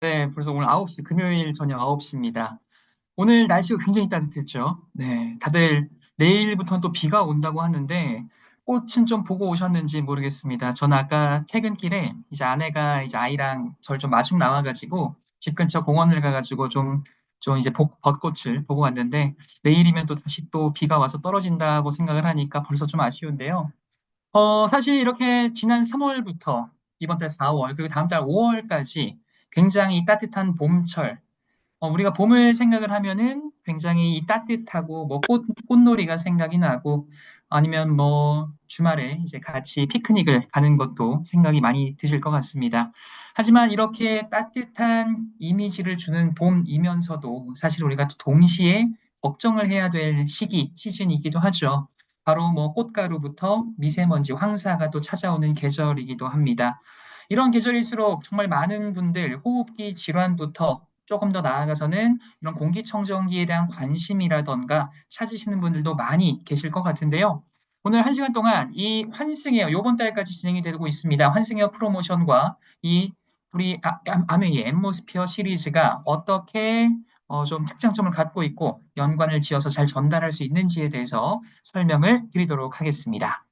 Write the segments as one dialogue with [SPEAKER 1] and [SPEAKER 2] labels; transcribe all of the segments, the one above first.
[SPEAKER 1] 네, 벌써 오늘 9시, 금요일 저녁 9시입니다. 오늘 날씨가 굉장히 따뜻했죠. 네, 다들 내일부터는 또 비가 온다고 하는데 꽃은 좀 보고 오셨는지 모르겠습니다. 저는 아까 퇴근길에 이제 아내가 이제 아이랑 저를 좀 마중 나와가지고 집 근처 공원을 가가지고 좀 이제 벚꽃을 보고 왔는데 내일이면 또 다시 또 비가 와서 떨어진다고 생각을 하니까 벌써 좀 아쉬운데요. 사실 이렇게 지난 3월부터 이번 달 4월, 그리고 다음 달 5월까지 굉장히 따뜻한 봄철, 우리가 봄을 생각을 하면은 굉장히 이 따뜻하고 뭐 꽃놀이가 생각이 나고 아니면 뭐 주말에 이제 같이 피크닉을 가는 것도 생각이 많이 드실 것 같습니다. 하지만 이렇게 따뜻한 이미지를 주는 봄이면서도 사실 우리가 또 동시에 걱정을 해야 될 시즌이기도 하죠. 바로 뭐 꽃가루부터 미세먼지, 황사가 또 찾아오는 계절이기도 합니다. 이런 계절일수록 정말 많은 분들 호흡기 질환부터 조금 더 나아가서는 이런 공기청정기에 대한 관심이라던가 찾으시는 분들도 많이 계실 것 같은데요. 오늘 1시간 동안 이 환승에어, 요번 달까지 진행이 되고 있습니다. 환승에어 프로모션과 이 우리 아메이 앰모스피어 시리즈가 어떻게 좀 특장점을 갖고 있고 연관을 지어서 잘 전달할 수 있는지에 대해서 설명을 드리도록 하겠습니다.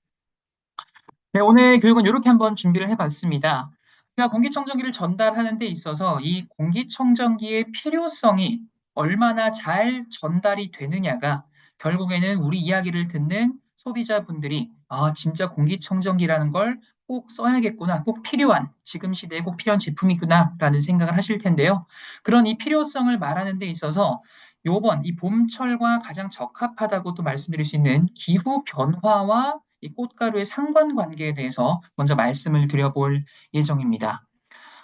[SPEAKER 1] 네, 오늘 교육은 이렇게 한번 준비를 해봤습니다. 우리가 공기청정기를 전달하는 데 있어서 이 공기청정기의 필요성이 얼마나 잘 전달이 되느냐가 결국에는 우리 이야기를 듣는 소비자분들이 진짜 공기청정기라는 걸 꼭 써야겠구나, 꼭 필요한, 지금 시대에 꼭 필요한 제품이구나라는 생각을 하실 텐데요. 그런 이 필요성을 말하는 데 있어서 요번 이 봄철과 가장 적합하다고 또 말씀드릴 수 있는 기후 변화와 이 꽃가루의 상관관계에 대해서 먼저 말씀을 드려볼 예정입니다.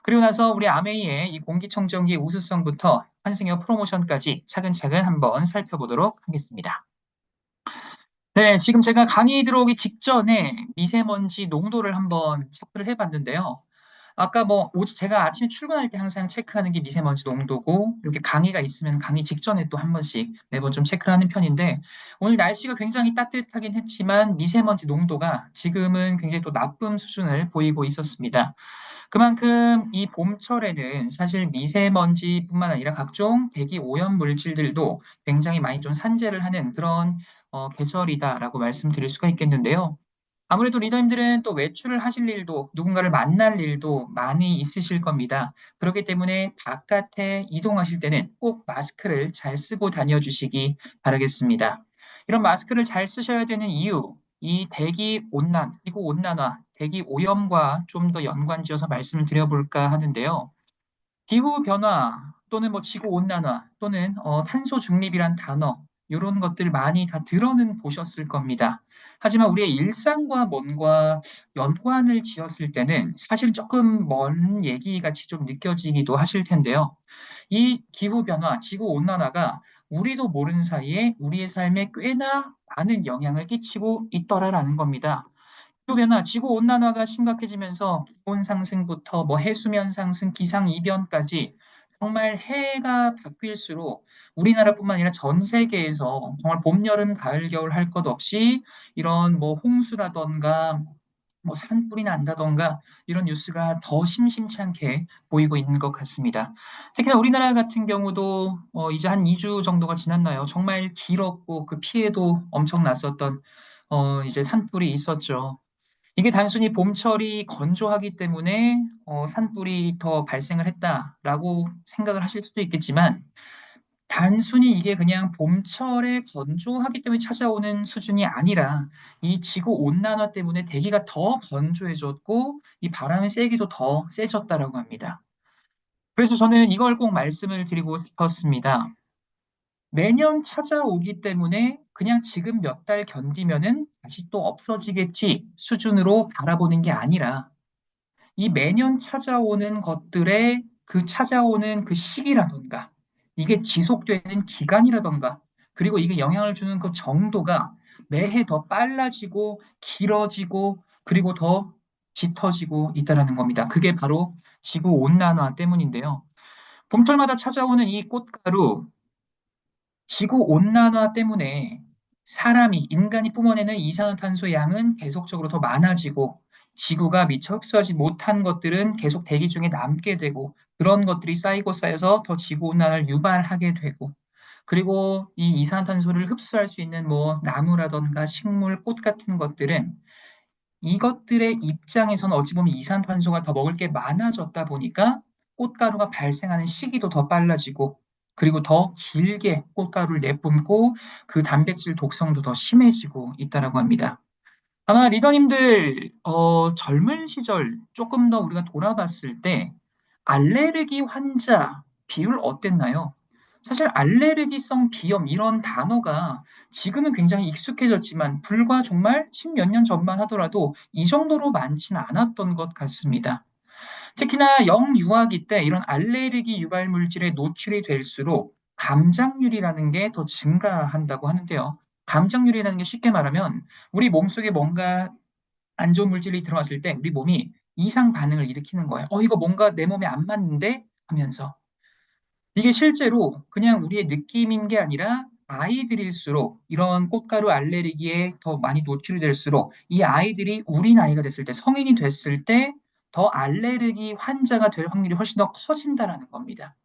[SPEAKER 1] 그리고 나서 우리 아메이의 이 공기청정기의 우수성부터 환승역 프로모션까지 차근차근 한번 살펴보도록 하겠습니다. 네, 지금 제가 강의 들어오기 직전에 미세먼지 농도를 한번 체크를 해봤는데요. 아까 뭐 제가 아침에 출근할 때 항상 체크하는 게 미세먼지 농도고 이렇게 강의가 있으면 강의 직전에 또 한 번씩 매번 좀 체크를 하는 편인데 오늘 날씨가 굉장히 따뜻하긴 했지만 미세먼지 농도가 지금은 굉장히 또 나쁨 수준을 보이고 있었습니다. 그만큼 이 봄철에는 사실 미세먼지뿐만 아니라 각종 대기 오염 물질들도 굉장히 많이 좀 산재를 하는 그런 계절이다라고 말씀드릴 수가 있겠는데요. 아무래도 리더님들은 또 외출을 하실 일도 누군가를 만날 일도 많이 있으실 겁니다. 그렇기 때문에 바깥에 이동하실 때는 꼭 마스크를 잘 쓰고 다녀주시기 바라겠습니다. 이런 마스크를 잘 쓰셔야 되는 이유, 이 대기 온난, 지구 온난화, 대기 오염과 좀 더 연관지어서 말씀을 드려볼까 하는데요. 기후 변화 또는 뭐 지구 온난화 또는 탄소 중립이란 단어 이런 것들 많이 다 들어는 보셨을 겁니다. 하지만 우리의 일상과 뭔가 연관을 지었을 때는 사실 조금 먼 얘기 같이 좀 느껴지기도 하실 텐데요. 이 기후 변화, 지구 온난화가 우리도 모르는 사이에 우리의 삶에 꽤나 많은 영향을 끼치고 있더라라는 겁니다. 기후변화, 지구온난화가 심각해지면서 기온 상승부터 뭐 해수면 상승, 기상 이변까지 정말 해가 바뀔수록 우리나라뿐만 아니라 전 세계에서 정말 봄, 여름, 가을, 겨울 할 것 없이 이런 뭐 홍수라던가 뭐 산불이 난다던가 이런 뉴스가 더 심심치 않게 보이고 있는 것 같습니다. 특히나 우리나라 같은 경우도 이제 한 2주 정도가 지났나요? 정말 길었고 그 피해도 엄청 났었던 이제 산불이 있었죠. 이게 단순히 봄철이 건조하기 때문에 산불이 더 발생을 했다라고 생각을 하실 수도 있겠지만 단순히 이게 그냥 봄철에 건조하기 때문에 찾아오는 수준이 아니라 이 지구 온난화 때문에 대기가 더 건조해졌고 이 바람의 세기도 더 세졌다라고 합니다. 그래서 저는 이걸 꼭 말씀을 드리고 싶었습니다. 매년 찾아오기 때문에 그냥 지금 몇 달 견디면은 다시 또 없어지겠지 수준으로 바라보는 게 아니라 이 매년 찾아오는 것들의 그 찾아오는 그 시기라던가 이게 지속되는 기간이라던가 그리고 이게 영향을 주는 그 정도가 매해 더 빨라지고 길어지고 그리고 더 짙어지고 있다는 겁니다. 그게 바로 지구 온난화 때문인데요. 봄철마다 찾아오는 이 꽃가루, 지구 온난화 때문에 인간이 뿜어내는 이산화탄소 양은 계속적으로 더 많아지고 지구가 미처 흡수하지 못한 것들은 계속 대기 중에 남게 되고 그런 것들이 쌓이고 쌓여서 더 지구온난화를 유발하게 되고, 그리고 이 이산화탄소를 흡수할 수 있는 뭐 나무라던가 식물, 꽃 같은 것들은 이것들의 입장에서는 어찌 보면 이산탄소가 더 먹을 게 많아졌다 보니까 꽃가루가 발생하는 시기도 더 빨라지고, 그리고 더 길게 꽃가루를 내뿜고 그 단백질 독성도 더 심해지고 있다라고 합니다. 아마 리더님들 젊은 시절 조금 더 우리가 돌아봤을 때 알레르기 환자 비율 어땠나요? 사실 알레르기성 비염 이런 단어가 지금은 굉장히 익숙해졌지만 불과 정말 십몇 년 전만 하더라도 이 정도로 많지는 않았던 것 같습니다. 특히나 영유아기 때 이런 알레르기 유발 물질에 노출이 될수록 감장률이라는 게 더 증가한다고 하는데요. 감장률이라는 게 쉽게 말하면 우리 몸속에 뭔가 안 좋은 물질이 들어왔을 때 우리 몸이 이상 반응을 일으키는 거예요. 이거 뭔가 내 몸에 안 맞는데 하면서. 이게 실제로 그냥 우리의 느낌인 게 아니라 아이들일수록 이런 꽃가루 알레르기에 더 많이 노출이 될수록 이 아이들이 우리 나이가 됐을 때 성인이 됐을 때 더 알레르기 환자가 될 확률이 훨씬 더 커진다라는 겁니다.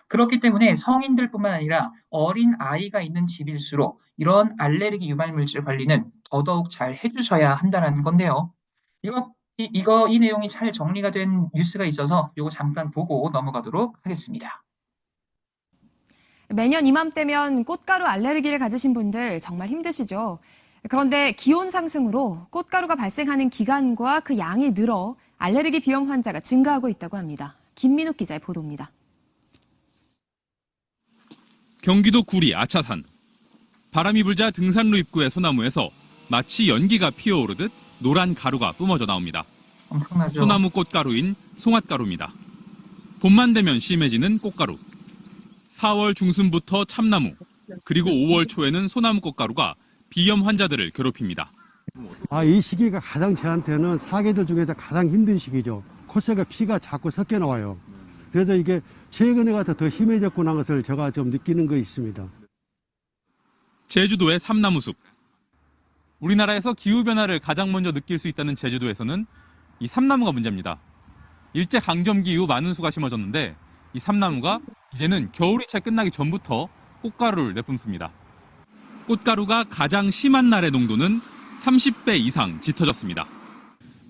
[SPEAKER 1] 그렇기 때문에 성인들뿐만 아니라 어린 아이가 있는 집일수록 이런 알레르기 유발 물질 관리는 더더욱 잘 해주셔야 한다는 건데요. 이 내용이 잘 정리가 된 뉴스가 있어서 이거 잠깐 보고 넘어가도록 하겠습니다.
[SPEAKER 2] 매년 이맘때면 꽃가루 알레르기를 가지신 분들 정말 힘드시죠? 그런데 기온 상승으로 꽃가루가 발생하는 기간과 그 양이 늘어 알레르기 비염 환자가 증가하고 있다고 합니다. 김민욱 기자의 보도입니다.
[SPEAKER 3] 경기도 구리 아차산. 바람이 불자 등산로 입구의 소나무에서 마치 연기가 피어오르듯 노란 가루가 뿜어져 나옵니다.
[SPEAKER 1] 엄청나죠?
[SPEAKER 3] 소나무 꽃가루인 송화가루입니다. 봄만 되면 심해지는 꽃가루. 4월 중순부터 참나무, 그리고 5월 초에는 소나무 꽃가루가 비염 환자들을 괴롭힙니다.
[SPEAKER 4] 이 시기가 가장 저한테는 사계절 중에서 가장 힘든 시기죠. 콧속에 피가 자꾸 섞여 나와요. 그래서 이게 최근에 가서 더 심해졌구나 하는 것을 제가 좀 느끼는 거 있습니다.
[SPEAKER 3] 제주도의 삼나무숲. 우리나라에서 기후변화를 가장 먼저 느낄 수 있다는 제주도에서는 이 삼나무가 문제입니다. 일제강점기 이후 많은 수가 심어졌는데 이 삼나무가 이제는 겨울이 채 끝나기 전부터 꽃가루를 내뿜습니다. 꽃가루가 가장 심한 날의 농도는 30배 이상 짙어졌습니다.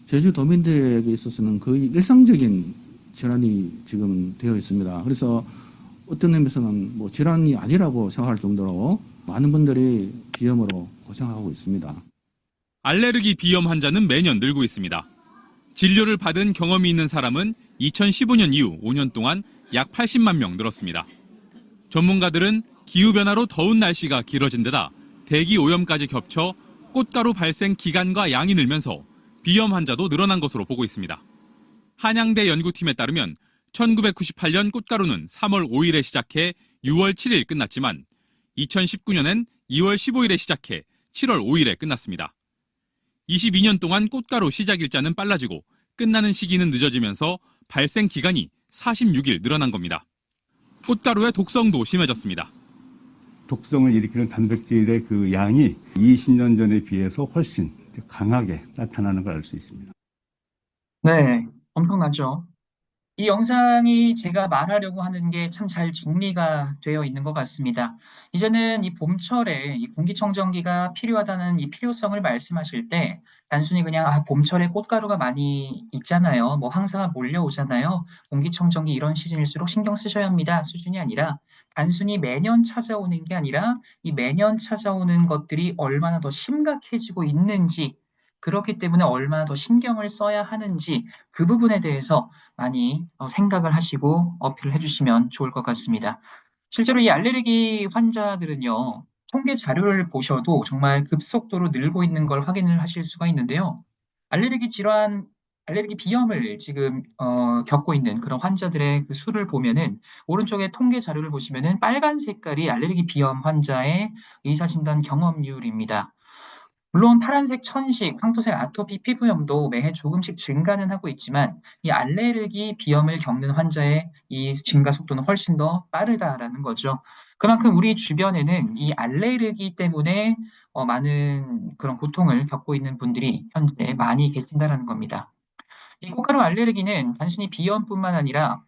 [SPEAKER 5] 제주도민들에게 있어서는 거의 일상적인 질환이 지금 되어 있습니다. 그래서 어떤 의미에서는 뭐 질환이 아니라고 생각할 정도로 많은 분들이 비염으로 고생하고 있습니다.
[SPEAKER 3] 알레르기 비염 환자는 매년 늘고 있습니다. 진료를 받은 경험이 있는 사람은 2015년 이후 5년 동안 약 80만 명 늘었습니다. 전문가들은 기후변화로 더운 날씨가 길어진 데다 대기 오염까지 겹쳐 꽃가루 발생 기간과 양이 늘면서 비염 환자도 늘어난 것으로 보고 있습니다. 한양대 연구팀에 따르면 1998년 꽃가루는 3월 5일에 시작해 6월 7일 끝났지만 2019년엔 2월 15일에 시작해 7월 5일에 끝났습니다. 22년 동안 꽃가루 시작 일자는 빨라지고 끝나는 시기는 늦어지면서 발생 기간이 46일 늘어난 겁니다. 꽃가루의 독성도 심해졌습니다.
[SPEAKER 6] 독성을 일으키는 단백질의 그 양이 20년 전에 비해서 훨씬 강하게 나타나는 걸 알 수 있습니다.
[SPEAKER 1] 네, 엄청나죠? 이 영상이 제가 말하려고 하는 게 참 잘 정리가 되어 있는 것 같습니다. 이제는 이 봄철에 이 공기청정기가 필요하다는 이 필요성을 말씀하실 때 단순히 그냥 봄철에 꽃가루가 많이 있잖아요. 뭐 황사가 몰려오잖아요. 공기청정기 이런 시즌일수록 신경 쓰셔야 합니다. 수준이 아니라 단순히 매년 찾아오는 게 아니라 이 매년 찾아오는 것들이 얼마나 더 심각해지고 있는지 그렇기 때문에 얼마나 더 신경을 써야 하는지 그 부분에 대해서 많이 생각을 하시고 어필을 해주시면 좋을 것 같습니다. 실제로 이 알레르기 환자들은요, 통계 자료를 보셔도 정말 급속도로 늘고 있는 걸 확인을 하실 수가 있는데요. 알레르기 질환, 알레르기 비염을 지금 겪고 있는 그런 환자들의 그 수를 보면은 오른쪽에 통계 자료를 보시면은 빨간 색깔이 알레르기 비염 환자의 의사진단 경험률입니다. 물론 파란색 천식, 황토색 아토피 피부염도 매해 조금씩 증가는 하고 있지만 이 알레르기 비염을 겪는 환자의 이 증가 속도는 훨씬 더 빠르다라는 거죠. 그만큼 우리 주변에는 이 알레르기 때문에 많은 그런 고통을 겪고 있는 분들이 현재 많이 계신다라는 겁니다. 이 꽃가루 알레르기는 단순히 비염뿐만 아니라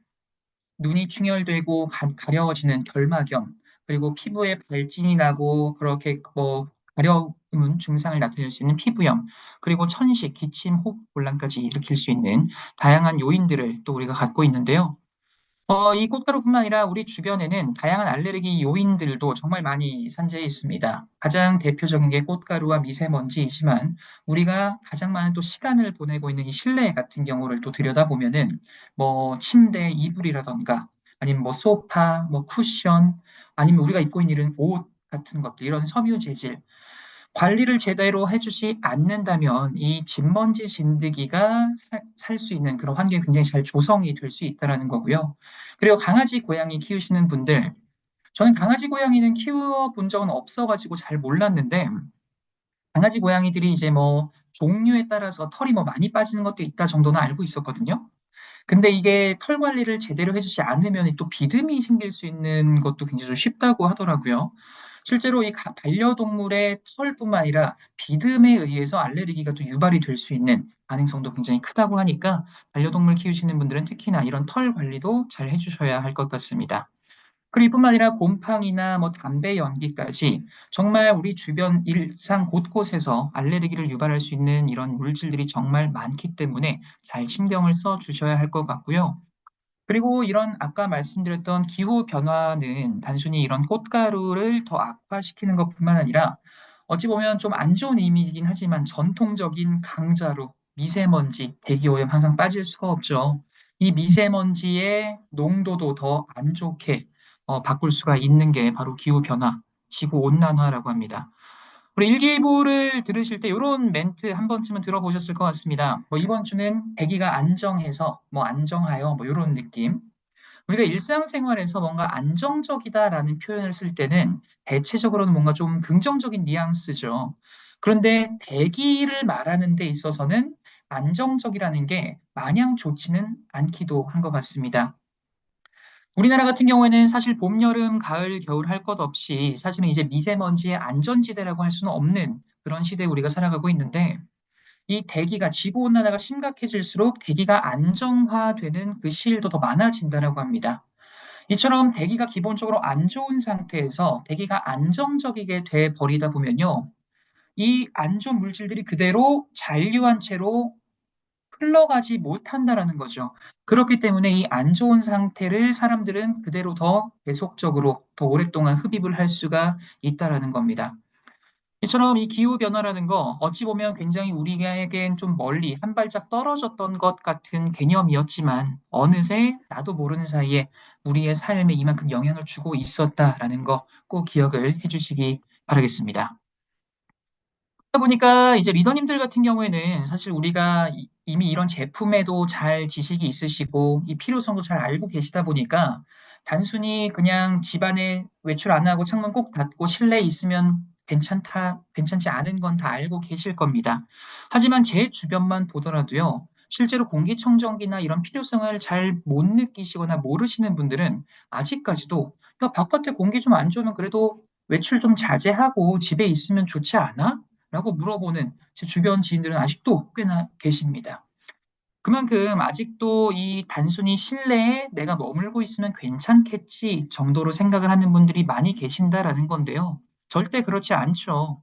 [SPEAKER 1] 눈이 충혈되고 가려워지는 결막염, 그리고 피부에 발진이 나고 그렇게 뭐 가려운 증상을 나타낼 수 있는 피부염, 그리고 천식, 기침, 호흡 곤란까지 일으킬 수 있는 다양한 요인들을 또 우리가 갖고 있는데요. 이 꽃가루뿐만 아니라 우리 주변에는 다양한 알레르기 요인들도 정말 많이 산재해 있습니다. 가장 대표적인 게 꽃가루와 미세먼지이지만 우리가 가장 많은 또 시간을 보내고 있는 이 실내 같은 경우를 또 들여다보면은 뭐 침대 이불이라던가 아니면 뭐 소파, 뭐 쿠션 아니면 우리가 입고 있는 옷 같은 것들 이런 섬유 재질 관리를 제대로 해주지 않는다면 이 진먼지 진드기가 살 수 있는 그런 환경이 굉장히 잘 조성이 될 수 있다는 거고요. 그리고 강아지, 고양이 키우시는 분들, 저는 강아지, 고양이는 키워본 적은 없어가지고 잘 몰랐는데, 강아지, 고양이들이 이제 뭐 종류에 따라서 털이 뭐 많이 빠지는 것도 있다 정도는 알고 있었거든요. 근데 이게 털 관리를 제대로 해주지 않으면 또 비듬이 생길 수 있는 것도 굉장히 좀 쉽다고 하더라고요. 실제로 이 반려동물의 털뿐만 아니라 비듬에 의해서 알레르기가 또 유발이 될 수 있는 가능성도 굉장히 크다고 하니까 반려동물 키우시는 분들은 특히나 이런 털 관리도 잘 해주셔야 할 것 같습니다. 그리고 이뿐만 아니라 곰팡이나 뭐 담배 연기까지 정말 우리 주변 일상 곳곳에서 알레르기를 유발할 수 있는 이런 물질들이 정말 많기 때문에 잘 신경을 써 주셔야 할 것 같고요. 그리고 이런 아까 말씀드렸던 기후 변화는 단순히 이런 꽃가루를 더 악화시키는 것뿐만 아니라 어찌 보면 좀 안 좋은 의미이긴 하지만 전통적인 강자로 미세먼지, 대기오염 항상 빠질 수가 없죠. 이 미세먼지의 농도도 더 안 좋게 바꿀 수가 있는 게 바로 기후 변화, 지구 온난화라고 합니다. 우리 일기예보를 들으실 때 이런 멘트 한 번쯤은 들어보셨을 것 같습니다. 뭐 이번 주는 대기가 안정해서 뭐 안정하여 뭐 이런 느낌. 우리가 일상생활에서 뭔가 안정적이다라는 표현을 쓸 때는 대체적으로는 뭔가 좀 긍정적인 뉘앙스죠. 그런데 대기를 말하는 데 있어서는 안정적이라는 게 마냥 좋지는 않기도 한 것 같습니다. 우리나라 같은 경우에는 사실 봄, 여름, 가을, 겨울 할 것 없이 사실은 이제 미세먼지의 안전지대라고 할 수는 없는 그런 시대에 우리가 살아가고 있는데 이 대기가 지구온난화가 심각해질수록 대기가 안정화되는 그 시일도 더 많아진다라고 합니다. 이처럼 대기가 기본적으로 안 좋은 상태에서 대기가 안정적이게 돼 버리다 보면요. 이 안 좋은 물질들이 그대로 잔류한 채로 흘러가지 못한다라는 거죠. 그렇기 때문에 이 안 좋은 상태를 사람들은 그대로 더 계속적으로 더 오랫동안 흡입을 할 수가 있다라는 겁니다. 이처럼 이 기후변화라는 거 어찌 보면 굉장히 우리에겐 좀 멀리 한 발짝 떨어졌던 것 같은 개념이었지만 어느새 나도 모르는 사이에 우리의 삶에 이만큼 영향을 주고 있었다라는 거 꼭 기억을 해주시기 바라겠습니다. 그러다 보니까 이제 리더님들 같은 경우에는 사실 우리가 이미 이런 제품에도 잘 지식이 있으시고 이 필요성도 잘 알고 계시다 보니까 단순히 그냥 집안에 외출 안 하고 창문 꼭 닫고 실내에 있으면 괜찮지 않은 건 다 알고 계실 겁니다. 하지만 제 주변만 보더라도요, 실제로 공기청정기나 이런 필요성을 잘 못 느끼시거나 모르시는 분들은 아직까지도 야, 바깥에 공기 좀 안 좋으면 그래도 외출 좀 자제하고 집에 있으면 좋지 않아? 라고 물어보는 제 주변 지인들은 아직도 꽤나 계십니다. 그만큼 아직도 이 단순히 실내에 내가 머물고 있으면 괜찮겠지 정도로 생각을 하는 분들이 많이 계신다라는 건데요. 절대 그렇지 않죠.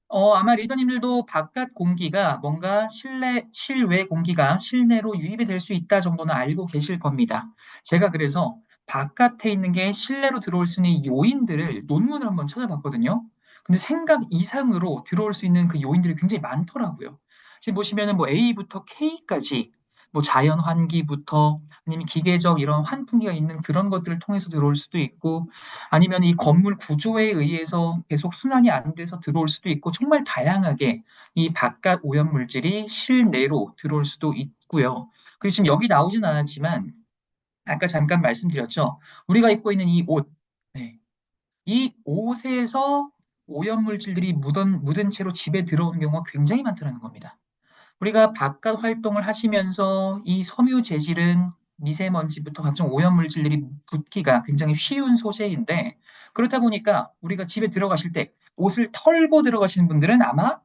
[SPEAKER 1] 아마 리더님들도 바깥 공기가 뭔가 실외 공기가 실내로 유입이 될 수 있다 정도는 알고 계실 겁니다. 제가 그래서 바깥에 있는 게 실내로 들어올 수 있는 요인들을 논문을 한번 찾아봤거든요. 근데 생각 이상으로 들어올 수 있는 그 요인들이 굉장히 많더라고요. 지금 보시면은 뭐 A부터 K까지 뭐 자연 환기부터 아니면 기계적 이런 환풍기가 있는 그런 것들을 통해서 들어올 수도 있고 아니면 이 건물 구조에 의해서 계속 순환이 안 돼서 들어올 수도 있고 정말 다양하게 이 바깥 오염 물질이 실내로 들어올 수도 있고요. 그리고 지금 여기 나오진 않았지만 아까 잠깐 말씀드렸죠. 우리가 입고 있는 이 옷, 네. 이 옷에서 오염 물질들이 묻은 채로 집에 들어오는 경우가 굉장히 많다는 겁니다. 우리가 바깥 활동을 하시면서 이 섬유 재질은 미세먼지부터 각종 오염물질들이 붙기가 굉장히 쉬운 소재인데 그렇다 보니까 우리가 집에 들어가실 때 옷을 털고 들어가시는 분들은 아마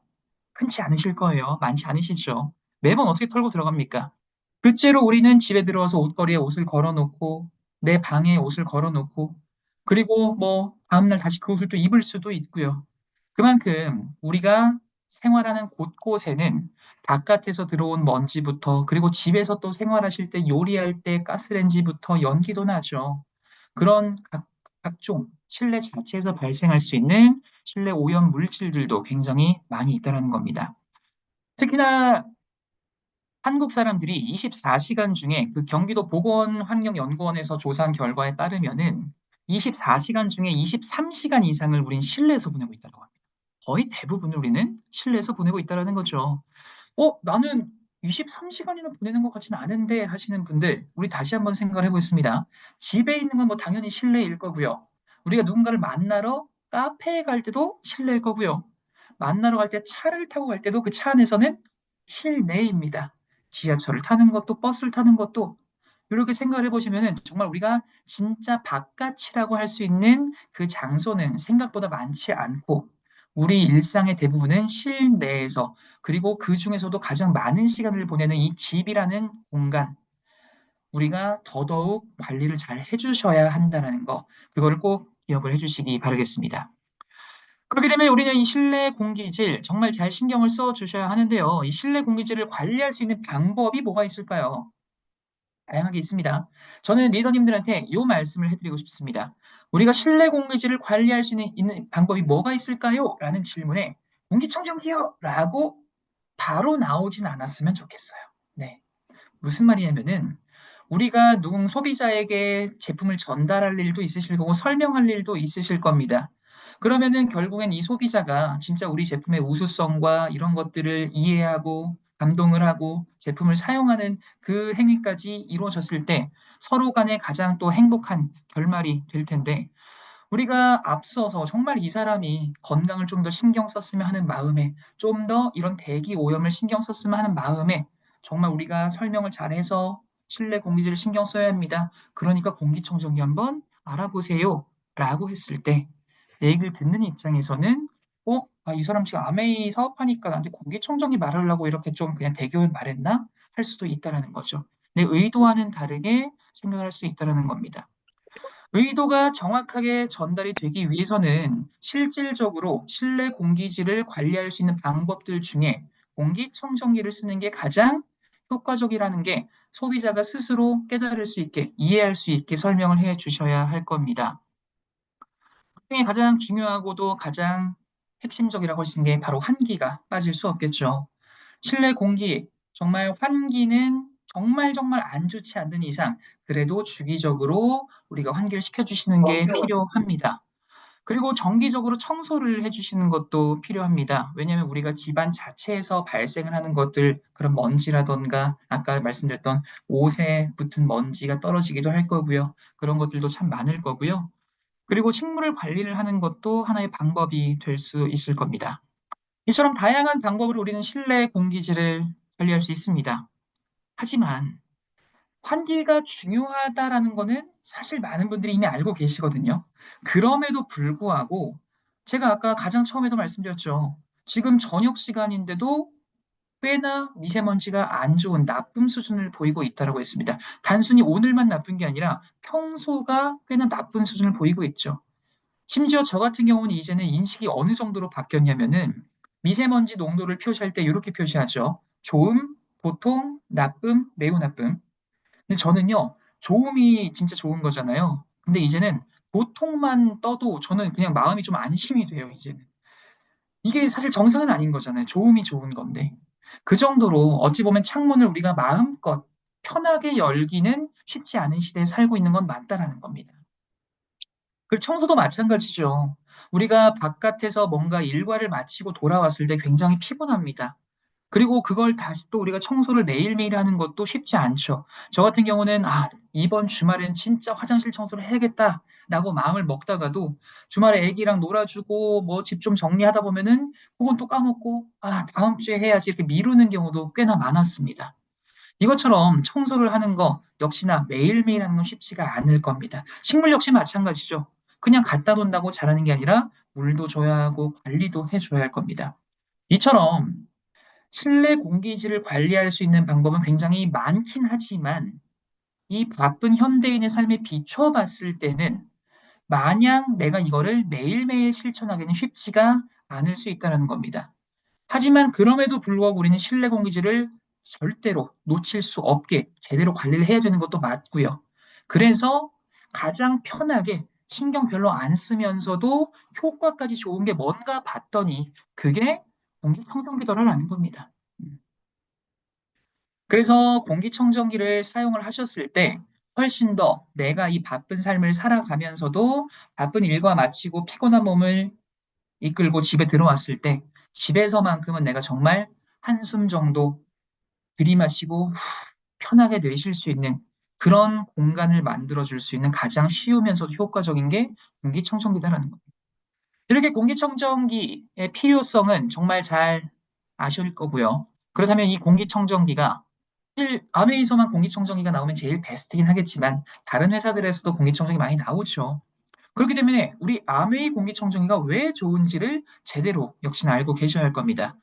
[SPEAKER 1] 흔치 않으실 거예요. 많지 않으시죠. 매번 어떻게 털고 들어갑니까? 둘째로 우리는 집에 들어와서 옷걸이에 옷을 걸어놓고, 내 방에 옷을 걸어놓고, 그리고 뭐, 다음날 다시 그 옷을 또 입을 수도 있고요. 그만큼 우리가 생활하는 곳곳에는 바깥에서 들어온 먼지부터, 그리고 집에서 또 생활하실 때 요리할 때 가스레인지부터 연기도 나죠. 그런 각종 실내 자체에서 발생할 수 있는 실내 오염 물질들도 굉장히 많이 있다는 겁니다. 특히나 한국 사람들이 24시간 중에 그 경기도 보건환경연구원에서 조사한 결과에 따르면은 24시간 중에 23시간 이상을 우린 실내에서 보내고 있다고 합니다. 거의 대부분을 우리는 실내에서 보내고 있다는 거죠. 나는 23시간이나 보내는 것 같지는 않은데 하시는 분들, 우리 다시 한번 생각을 해보겠습니다. 집에 있는 건 뭐 당연히 실내일 거고요. 우리가 누군가를 만나러 카페에 갈 때도 실내일 거고요. 만나러 갈 때 차를 타고 갈 때도 그 차 안에서는 실내입니다. 지하철을 타는 것도 버스를 타는 것도 이렇게 생각을 해보시면은 정말 우리가 진짜 바깥이라고 할 수 있는 그 장소는 생각보다 많지 않고 우리 일상의 대부분은 실내에서 그리고 그 중에서도 가장 많은 시간을 보내는 이 집이라는 공간 우리가 더더욱 관리를 잘 해주셔야 한다는 거 그거를 꼭 기억을 해주시기 바라겠습니다. 그렇게 되면 우리는 이 실내 공기질 정말 잘 신경을 써 주셔야 하는데요. 이 실내 공기질을 관리할 수 있는 방법이 뭐가 있을까요? 다양하게 있습니다. 저는 리더님들한테 이 말씀을 해드리고 싶습니다. 우리가 실내 공기질을 관리할 수 있는 방법이 뭐가 있을까요? 라는 질문에 공기청정기요! 라고 바로 나오진 않았으면 좋겠어요. 네. 무슨 말이냐면은 우리가 소비자에게 제품을 전달할 일도 있으실 거고 설명할 일도 있으실 겁니다. 그러면은 결국엔 이 소비자가 진짜 우리 제품의 우수성과 이런 것들을 이해하고 감동을 하고 제품을 사용하는 그 행위까지 이루어졌을 때 서로 간에 가장 또 행복한 결말이 될 텐데 우리가 앞서서 정말 이 사람이 건강을 좀 더 신경 썼으면 하는 마음에 좀 더 이런 대기 오염을 신경 썼으면 하는 마음에 정말 우리가 설명을 잘해서 실내 공기질을 신경 써야 합니다. 그러니까 공기청정기 한번 알아보세요. 라고 했을 때 내 얘기를 듣는 입장에서는 이 사람 지금 아메이 사업하니까 나한테 공기청정기 말하려고 이렇게 좀 그냥 대교를 말했나? 할 수도 있다라는 거죠. 내 의도와는 다르게 생각할 수 있다라는 겁니다. 의도가 정확하게 전달이 되기 위해서는 실질적으로 실내 공기질을 관리할 수 있는 방법들 중에 공기청정기를 쓰는 게 가장 효과적이라는 게 소비자가 스스로 깨달을 수 있게, 이해할 수 있게 설명을 해 주셔야 할 겁니다. 그중에 가장 중요하고도 가장 핵심적이라고 할 수 있는 게 바로 환기가 빠질 수 없겠죠. 실내 공기, 정말 환기는 정말 정말 안 좋지 않는 이상 그래도 주기적으로 우리가 환기를 시켜주시는 게 필요합니다. 그리고 정기적으로 청소를 해주시는 것도 필요합니다. 왜냐하면 우리가 집안 자체에서 발생을 하는 것들, 그런 먼지라던가 아까 말씀드렸던 옷에 붙은 먼지가 떨어지기도 할 거고요. 그런 것들도 참 많을 거고요. 그리고 식물을 관리를 하는 것도 하나의 방법이 될 수 있을 겁니다. 이처럼 다양한 방법으로 우리는 실내 공기질을 관리할 수 있습니다. 하지만 환기가 중요하다라는 거는 사실 많은 분들이 이미 알고 계시거든요. 그럼에도 불구하고 제가 아까 가장 처음에도 말씀드렸죠. 지금 저녁 시간인데도 꽤나 미세먼지가 안 좋은 나쁨 수준을 보이고 있다고 했습니다. 단순히 오늘만 나쁜 게 아니라 평소가 꽤나 나쁜 수준을 보이고 있죠. 심지어 저 같은 경우는 이제는 인식이 어느 정도로 바뀌었냐면은 미세먼지 농도를 표시할 때 이렇게 표시하죠. 좋음, 보통, 나쁨, 매우 나쁨. 근데 저는요, 좋음이 진짜 좋은 거잖아요. 근데 이제는 보통만 떠도 저는 그냥 마음이 좀 안심이 돼요, 이제는. 이게 사실 정상은 아닌 거잖아요. 좋음이 좋은 건데. 그 정도로 어찌 보면 창문을 우리가 마음껏 편하게 열기는 쉽지 않은 시대에 살고 있는 건 맞다라는 겁니다. 그 청소도 마찬가지죠. 우리가 바깥에서 뭔가 일과를 마치고 돌아왔을 때 굉장히 피곤합니다. 그리고 그걸 다시 또 우리가 청소를 매일매일 하는 것도 쉽지 않죠. 저 같은 경우는, 이번 주말엔 진짜 화장실 청소를 해야겠다라고 마음을 먹다가도 주말에 애기랑 놀아주고 뭐 집 좀 정리하다 보면은 그건 또 까먹고, 다음 주에 해야지 이렇게 미루는 경우도 꽤나 많았습니다. 이것처럼 청소를 하는 거 역시나 매일매일 하는 건 쉽지가 않을 겁니다. 식물 역시 마찬가지죠. 그냥 갖다 둔다고 자라는 게 아니라 물도 줘야 하고 관리도 해줘야 할 겁니다. 이처럼 실내 공기질을 관리할 수 있는 방법은 굉장히 많긴 하지만 이 바쁜 현대인의 삶에 비춰봤을 때는 마냥 내가 이거를 매일매일 실천하기는 쉽지가 않을 수 있다는 겁니다. 하지만 그럼에도 불구하고 우리는 실내 공기질을 절대로 놓칠 수 없게 제대로 관리를 해야 되는 것도 맞고요. 그래서 가장 편하게 신경 별로 안 쓰면서도 효과까지 좋은 게 뭔가 봤더니 그게 공기청정기더라라는 겁니다. 그래서 공기청정기를 사용을 하셨을 때 훨씬 더 내가 이 바쁜 삶을 살아가면서도 바쁜 일과 마치고 피곤한 몸을 이끌고 집에 들어왔을 때 집에서만큼은 내가 정말 한숨 정도 들이마시고 후, 편하게 내쉴 수 있는 그런 공간을 만들어줄 수 있는 가장 쉬우면서도 효과적인 게 공기청정기다라는 겁니다. 이렇게 공기청정기의 필요성은 정말 잘 아실 거고요. 그렇다면 이 공기청정기가 사실 아메이서만 공기청정기가 나오면 제일 베스트긴 하겠지만 다른 회사들에서도 공기청정기 많이 나오죠. 그렇기 때문에 우리 아메이 공기청정기가 왜 좋은지를 제대로 역시나 알고 계셔야 할 겁니다.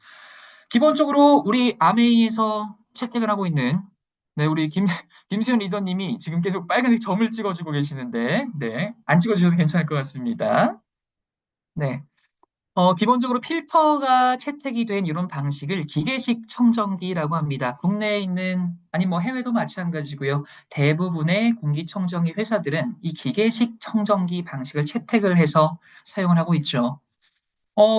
[SPEAKER 1] 기본적으로 우리 아메이에서 채택을 하고 있는 네, 우리 김수현 리더님이 지금 계속 빨간색 점을 찍어주고 계시는데, 네, 안 찍어주셔도 괜찮을 것 같습니다. 네. 기본적으로 필터가 채택이 된 이런 방식을 기계식 청정기라고 합니다. 국내에 있는, 아니 뭐 해외도 마찬가지고요. 대부분의 공기청정기 회사들은 이 기계식 청정기 방식을 채택을 해서 사용을 하고 있죠.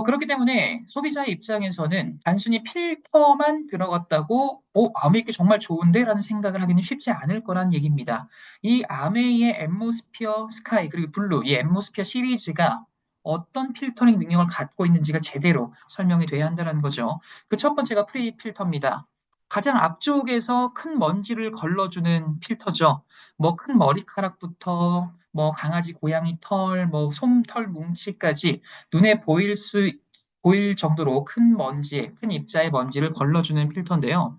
[SPEAKER 1] 그렇기 때문에 소비자 입장에서는 단순히 필터만 들어갔다고, 아메이게 정말 좋은데? 라는 생각을 하기는 쉽지 않을 거란 얘기입니다. 이 아메이의 앰모스피어 스카이, 그리고 블루, 이 앰모스피어 시리즈가 어떤 필터링 능력을 갖고 있는지가 제대로 설명이 돼야 한다는 거죠. 그 첫 번째가 프리 필터입니다. 가장 앞쪽에서 큰 먼지를 걸러주는 필터죠. 뭐 큰 머리카락부터 뭐 강아지, 고양이 털, 뭐 솜털 뭉치까지 눈에 보일 정도로 큰 먼지, 큰 입자의 먼지를 걸러주는 필터인데요.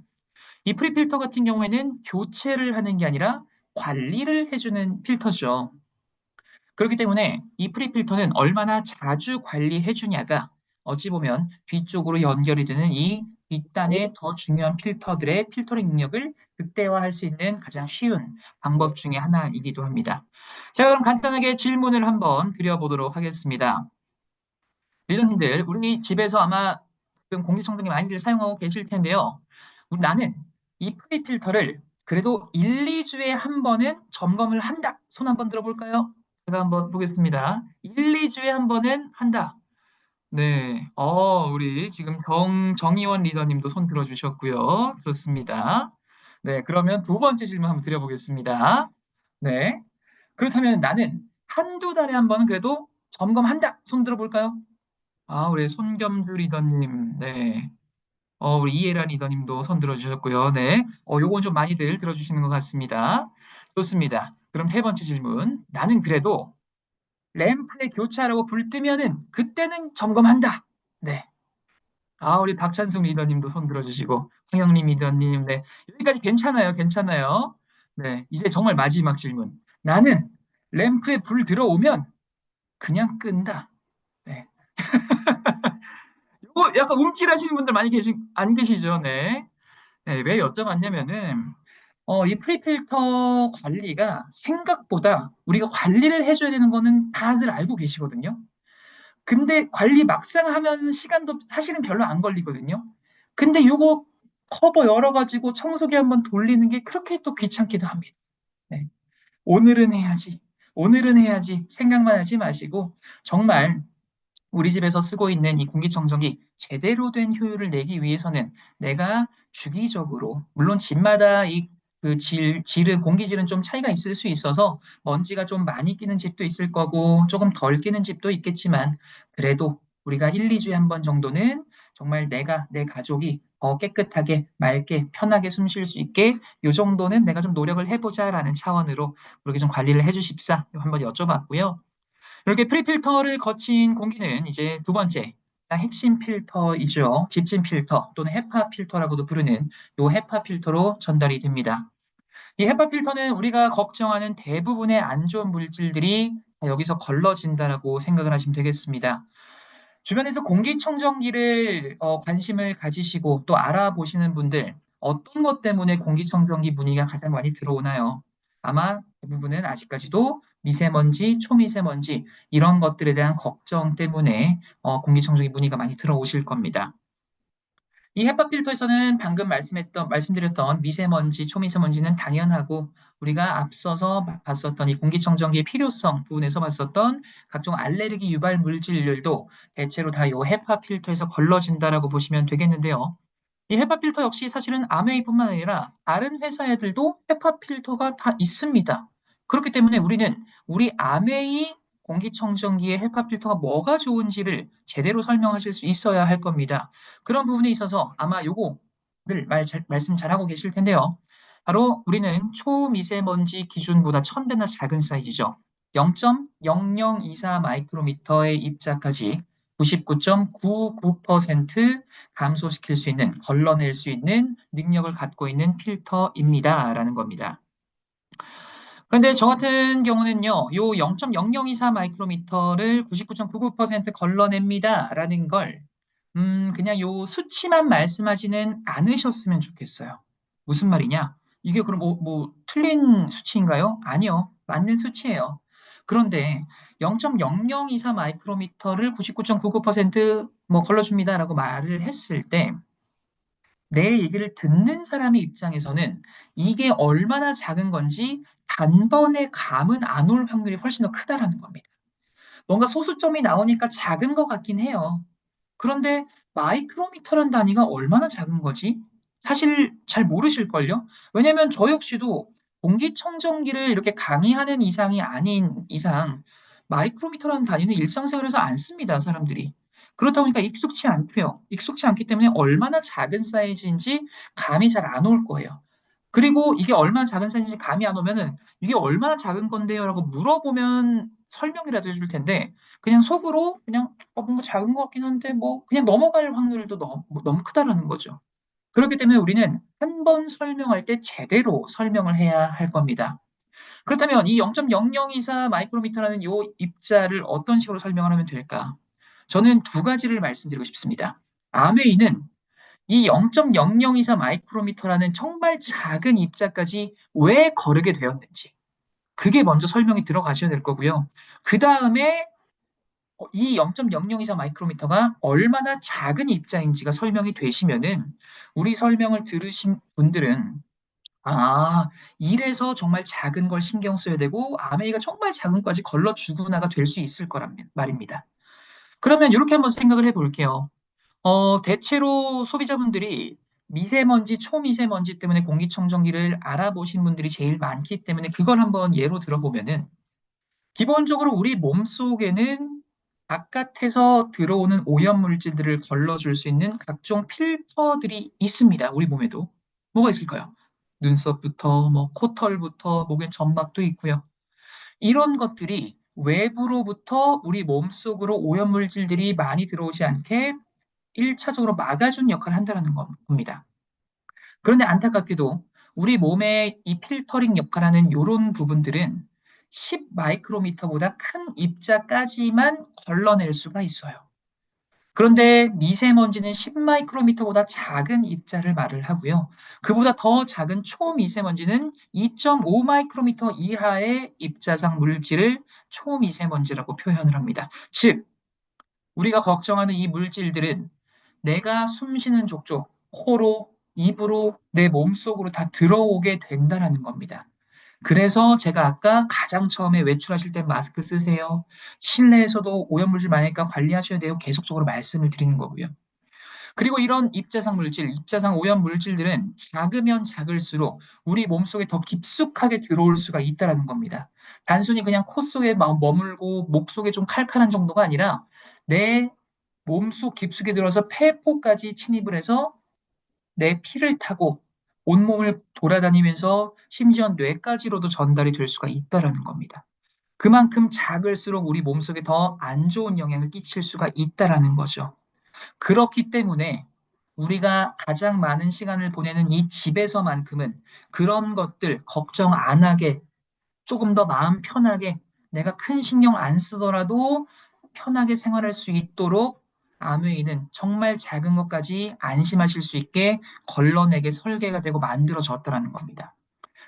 [SPEAKER 1] 이 프리필터 같은 경우에는 교체를 하는 게 아니라 관리를 해주는 필터죠. 그렇기 때문에 이 프리필터는 얼마나 자주 관리해주냐가 어찌 보면 뒤쪽으로 연결이 되는 이 뒷단의 더 중요한 필터들의 필터링 능력을 극대화할 수 있는 가장 쉬운 방법 중에 하나이기도 합니다. 자, 그럼 간단하게 질문을 한번 드려보도록 하겠습니다. 리더님들, 우리 집에서 아마 지금 공기청정기 많이들 사용하고 계실 텐데요. 나는 이 프리필터를 그래도 1, 2주에 한 번은 점검을 한다. 손 한번 들어볼까요? 제가 한번 보겠습니다. 1, 2주에 한 번은 한다. 네. 우리 지금 정의원 리더님도 손 들어주셨고요. 좋습니다. 네. 그러면 두 번째 질문 한번 드려보겠습니다. 네. 그렇다면 나는 한두 달에 한 번은 그래도 점검한다. 손 들어볼까요? 우리 손겸주 리더님, 네. 우리 이해란 리더님도 손 들어주셨고요. 네. 요건 좀 많이들 들어주시는 것 같습니다. 좋습니다. 그럼 세 번째 질문. 나는 그래도 램프에 교체하라고 불 뜨면은 그때는 점검한다. 네. 우리 박찬숙 리더님도 손 들어주시고, 황영림 리더님, 네. 여기까지 괜찮아요. 괜찮아요. 네. 이제 정말 마지막 질문. 나는 램프에 불 들어오면 그냥 끈다. 네. 이거 약간 움찔하시는 분들 많이 안 계시죠? 네. 네, 왜 여쭤봤냐면은, 이 프리필터 관리가 생각보다 우리가 관리를 해줘야 되는 거는 다들 알고 계시거든요. 근데 관리 막상 하면 시간도 사실은 별로 안 걸리거든요. 근데 요거 커버 열어가지고 청소기 한번 돌리는 게 그렇게 또 귀찮기도 합니다. 네. 오늘은 해야지. 오늘은 해야지. 생각만 하지 마시고, 정말 우리 집에서 쓰고 있는 이 공기청정기 제대로 된 효율을 내기 위해서는 내가 주기적으로, 물론 집마다 질은, 공기질은 좀 차이가 있을 수 있어서 먼지가 좀 많이 끼는 집도 있을 거고 조금 덜 끼는 집도 있겠지만 그래도 우리가 1, 2주에 한 번 정도는 정말 내 가족이 더 깨끗하게, 맑게, 편하게 숨 쉴 수 있게 이 정도는 내가 좀 노력을 해보자라는 차원으로 그렇게 좀 관리를 해주십사 한번 여쭤봤고요. 이렇게 프리필터를 거친 공기는 이제 두 번째, 핵심 필터이죠. 집진 필터 또는 헤파 필터라고도 부르는 이 헤파 필터로 전달이 됩니다. 이 헤파 필터는 우리가 걱정하는 대부분의 안 좋은 물질들이 다 여기서 걸러진다라고 생각을 하시면 되겠습니다. 주변에서 공기청정기를 관심을 가지시고 또 알아보시는 분들, 어떤 것 때문에 공기청정기 문의가 가장 많이 들어오나요? 아마 대부분은 아직까지도 미세먼지, 초미세먼지 이런 것들에 대한 걱정 때문에 공기청정기 문의가 많이 들어오실 겁니다. 이 헤파 필터에서는 방금 말씀드렸던 미세먼지, 초미세먼지는 당연하고 우리가 앞서서 봤었던 이 공기청정기의 필요성 부분에서 봤었던 각종 알레르기 유발 물질들도 대체로 다 이 헤파 필터에서 걸러진다라고 보시면 되겠는데요. 이 헤파 필터 역시 사실은 아메이뿐만 아니라 다른 회사애들도 헤파 필터가 다 있습니다. 그렇기 때문에 우리는 우리 아메이 공기청정기의 헤파 필터가 뭐가 좋은지를 제대로 설명하실 수 있어야 할 겁니다. 그런 부분에 있어서 아마 요거를 말씀 잘하고 계실 텐데요. 바로 우리는 초미세먼지 기준보다 1000배나 작은 사이즈죠. 0.0024 마이크로미터의 입자까지 99.99% 감소시킬 수 있는, 걸러낼 수 있는 능력을 갖고 있는 필터입니다라는 겁니다. 그런데 저 같은 경우는요, 요 0.0024 마이크로미터를 99.99% 걸러냅니다라는 걸 그냥 요 수치만 말씀하지는 않으셨으면 좋겠어요. 무슨 말이냐? 이게 그럼 뭐 틀린 수치인가요? 아니요. 맞는 수치예요. 그런데 0.0024 마이크로미터를 99.99%뭐 걸러줍니다라고 말을 했을 때 내 얘기를 듣는 사람의 입장에서는 이게 얼마나 작은 건지 단번에 감은 안 올 확률이 훨씬 더 크다라는 겁니다. 뭔가 소수점이 나오니까 작은 것 같긴 해요. 그런데 마이크로미터란 단위가 얼마나 작은 거지? 사실 잘 모르실걸요? 왜냐면 저 역시도 공기청정기를 이렇게 강의하는 이상이 아닌 이상 마이크로미터라는 단위는 일상생활에서 안 씁니다, 사람들이. 그렇다 보니까 익숙치 않고요. 익숙치 않기 때문에 얼마나 작은 사이즈인지 감이 잘 안 올 거예요. 그리고 이게 얼마나 작은 사이즈인지 감이 안 오면은 이게 얼마나 작은 건데요? 라고 물어보면 설명이라도 해줄 텐데 그냥 속으로 그냥 뭔가 작은 것 같긴 한데 뭐 그냥 넘어갈 확률도 너무 크다라는 거죠. 그렇기 때문에 우리는 한 번 설명할 때 제대로 설명을 해야 할 겁니다. 그렇다면 이 0.0024 마이크로미터라는 이 입자를 어떤 식으로 설명을 하면 될까? 저는 두 가지를 말씀드리고 싶습니다. 아메이는 이 0.0024 마이크로미터라는 정말 작은 입자까지 왜 거르게 되었는지 그게 먼저 설명이 들어가셔야 될 거고요. 그 다음에 이 0.0024 마이크로미터가 얼마나 작은 입자인지가 설명이 되시면은 우리 설명을 들으신 분들은 아, 이래서 정말 작은 걸 신경 써야 되고 아메이가 정말 작은 것까지 걸러주구나가 될 수 있을 거란 말입니다. 그러면 이렇게 한번 생각을 해볼게요. 대체로 소비자분들이 미세먼지, 초미세먼지 때문에 공기청정기를 알아보신 분들이 제일 많기 때문에 그걸 한번 예로 들어보면은 기본적으로 우리 몸속에는 바깥에서 들어오는 오염물질들을 걸러줄 수 있는 각종 필터들이 있습니다. 우리 몸에도. 뭐가 있을까요? 눈썹부터, 뭐, 코털부터, 목에 점막도 있고요. 이런 것들이 외부로부터 우리 몸속으로 오염물질들이 많이 들어오지 않게 1차적으로 막아준 역할을 한다는 겁니다. 그런데 안타깝게도 우리 몸의 이 필터링 역할하는 이런 부분들은 10 마이크로미터보다 큰 입자까지만 걸러낼 수가 있어요. 그런데 미세먼지는 10 마이크로미터보다 작은 입자를 말을 하고요. 그보다 더 작은 초미세먼지는 2.5 마이크로미터 이하의 입자상 물질을 초미세먼지라고 표현을 합니다. 즉, 우리가 걱정하는 이 물질들은 내가 숨 쉬는 족족, 코로, 입으로, 내 몸속으로 다 들어오게 된다는 겁니다. 그래서 제가 아까 가장 처음에 외출하실 때 마스크 쓰세요. 실내에서도 오염물질 많으니까 관리하셔야 돼요. 계속적으로 말씀을 드리는 거고요. 그리고 이런 입자상 물질, 입자상 오염 물질들은 작으면 작을수록 우리 몸속에 더 깊숙하게 들어올 수가 있다는 겁니다. 단순히 그냥 코 속에 머물고 목 속에 좀 칼칼한 정도가 아니라 내 몸속 깊숙이 들어서 폐포까지 침입을 해서 내 피를 타고 온몸을 돌아다니면서 심지어 뇌까지로도 전달이 될 수가 있다는 겁니다. 그만큼 작을수록 우리 몸속에 더 안 좋은 영향을 끼칠 수가 있다는 거죠. 그렇기 때문에 우리가 가장 많은 시간을 보내는 이 집에서만큼은 그런 것들 걱정 안 하게 조금 더 마음 편하게 내가 큰 신경 안 쓰더라도 편하게 생활할 수 있도록 아메이는 정말 작은 것까지 안심하실 수 있게 걸러내게 설계가 되고 만들어졌다는 겁니다.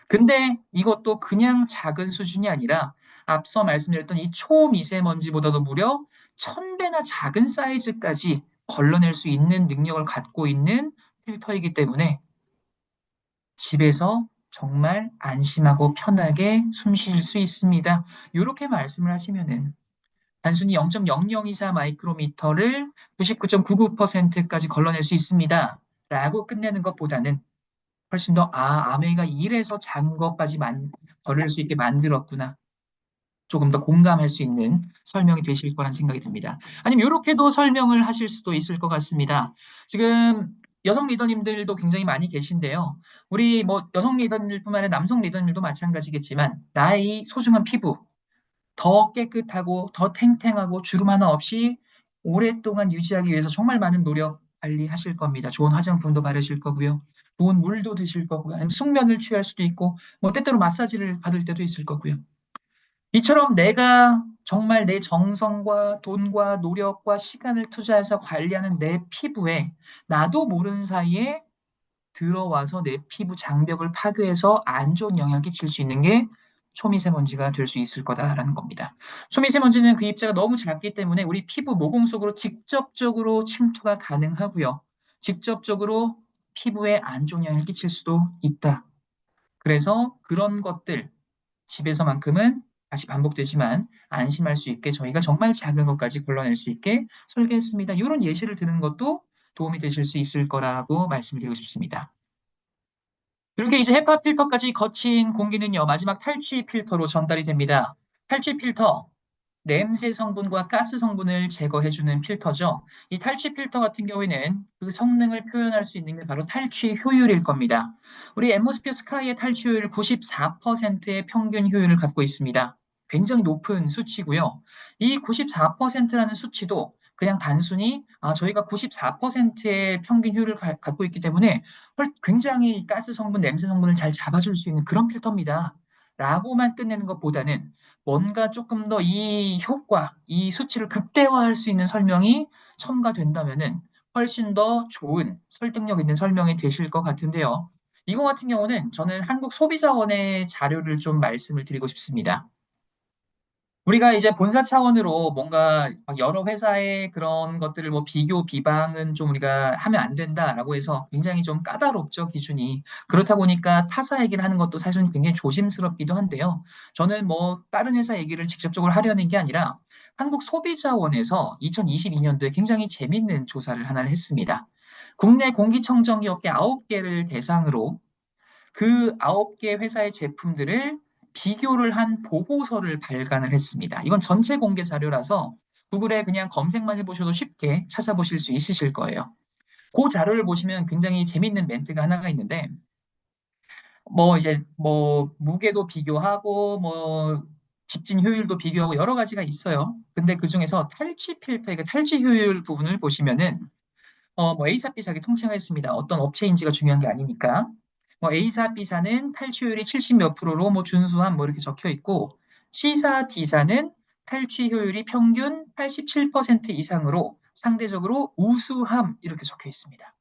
[SPEAKER 1] 근데 이것도 그냥 작은 수준이 아니라 앞서 말씀드렸던 이 초미세먼지보다도 무려 1000배나 작은 사이즈까지 걸러낼 수 있는 능력을 갖고 있는 필터이기 때문에 집에서 정말 안심하고 편하게 숨 쉴 수 있습니다. 이렇게 말씀을 하시면은 단순히 0.0024 마이크로미터를 99.99%까지 걸러낼 수 있습니다. 라고 끝내는 것보다는 훨씬 더, 아메이가 이래서 작은 것까지 걸을 수 있게 만들었구나. 조금 더 공감할 수 있는 설명이 되실 거란 생각이 듭니다. 아니면 이렇게도 설명을 하실 수도 있을 것 같습니다. 지금 여성 리더님들도 굉장히 많이 계신데요. 우리 뭐 여성 리더님들뿐만 아니라 남성 리더님들도 마찬가지겠지만 나의 소중한 피부, 더 깨끗하고 더 탱탱하고 주름 하나 없이 오랫동안 유지하기 위해서 정말 많은 노력 관리하실 겁니다. 좋은 화장품도 바르실 거고요. 좋은 물도 드실 거고요. 아니면 숙면을 취할 수도 있고, 뭐 때때로 마사지를 받을 때도 있을 거고요. 이처럼 내가 정말 내 정성과 돈과 노력과 시간을 투자해서 관리하는 내 피부에 나도 모르는 사이에 들어와서 내 피부 장벽을 파괴해서 안 좋은 영향을 끼칠 수 있는 게 초미세먼지가 될 수 있을 거다라는 겁니다. 초미세먼지는 그 입자가 너무 작기 때문에 우리 피부 모공 속으로 직접적으로 침투가 가능하고요. 직접적으로 피부에 안 좋은 영향을 끼칠 수도 있다. 그래서 그런 것들 집에서만큼은 다시 반복되지만 안심할 수 있게 저희가 정말 작은 것까지 걸러낼 수 있게 설계했습니다. 이런 예시를 드는 것도 도움이 되실 수 있을 거라고 말씀드리고 싶습니다. 이렇게 이제 헤파 필터까지 거친 공기는요, 마지막 탈취 필터로 전달이 됩니다. 탈취 필터, 냄새 성분과 가스 성분을 제거해주는 필터죠. 이 탈취 필터 같은 경우에는 그 성능을 표현할 수 있는 게 바로 탈취 효율일 겁니다. 우리 앰모스피어 스카이의 탈취 효율 94%의 평균 효율을 갖고 있습니다. 굉장히 높은 수치고요. 이 94%라는 수치도 그냥 단순히 저희가 94%의 평균 효율을 갖고 있기 때문에 굉장히 가스 성분, 냄새 성분을 잘 잡아줄 수 있는 그런 필터입니다. 라고만 끝내는 것보다는 뭔가 조금 더 이 효과, 이 수치를 극대화할 수 있는 설명이 첨가된다면은 훨씬 더 좋은 설득력 있는 설명이 되실 것 같은데요. 이거 같은 경우는 저는 한국소비자원의 자료를 좀 말씀을 드리고 싶습니다. 우리가 이제 본사 차원으로 뭔가 막 여러 회사의 그런 것들을 뭐 비교, 비방은 좀 우리가 하면 안 된다라고 해서 굉장히 좀 까다롭죠, 기준이. 그렇다 보니까 타사 얘기를 하는 것도 사실은 굉장히 조심스럽기도 한데요. 저는 뭐 다른 회사 얘기를 직접적으로 하려는 게 아니라 한국소비자원에서 2022년도에 굉장히 재밌는 조사를 하나를 했습니다. 국내 공기청정기 업계 9개를 대상으로 그 9개 회사의 제품들을 비교를 한 보고서를 발간을 했습니다. 이건 전체 공개 자료라서 구글에 그냥 검색만 해보셔도 쉽게 찾아보실 수 있으실 거예요. 그 자료를 보시면 굉장히 재밌는 멘트가 하나가 있는데, 뭐 이제 뭐 무게도 비교하고 뭐 집진 효율도 비교하고 여러 가지가 있어요. 근데 그 중에서 탈취 필터의 그 탈취 효율 부분을 보시면은 뭐 A사, B사가 통칭했습니다. 어떤 업체인지가 중요한 게 아니니까. 뭐 A사, B사는 탈취율이 70 몇 프로로 뭐 준수한 뭐 이렇게 적혀 있고 C사, D사는 탈취 효율이 평균 87% 이상으로 상대적으로 우수함 이렇게 적혀 있습니다.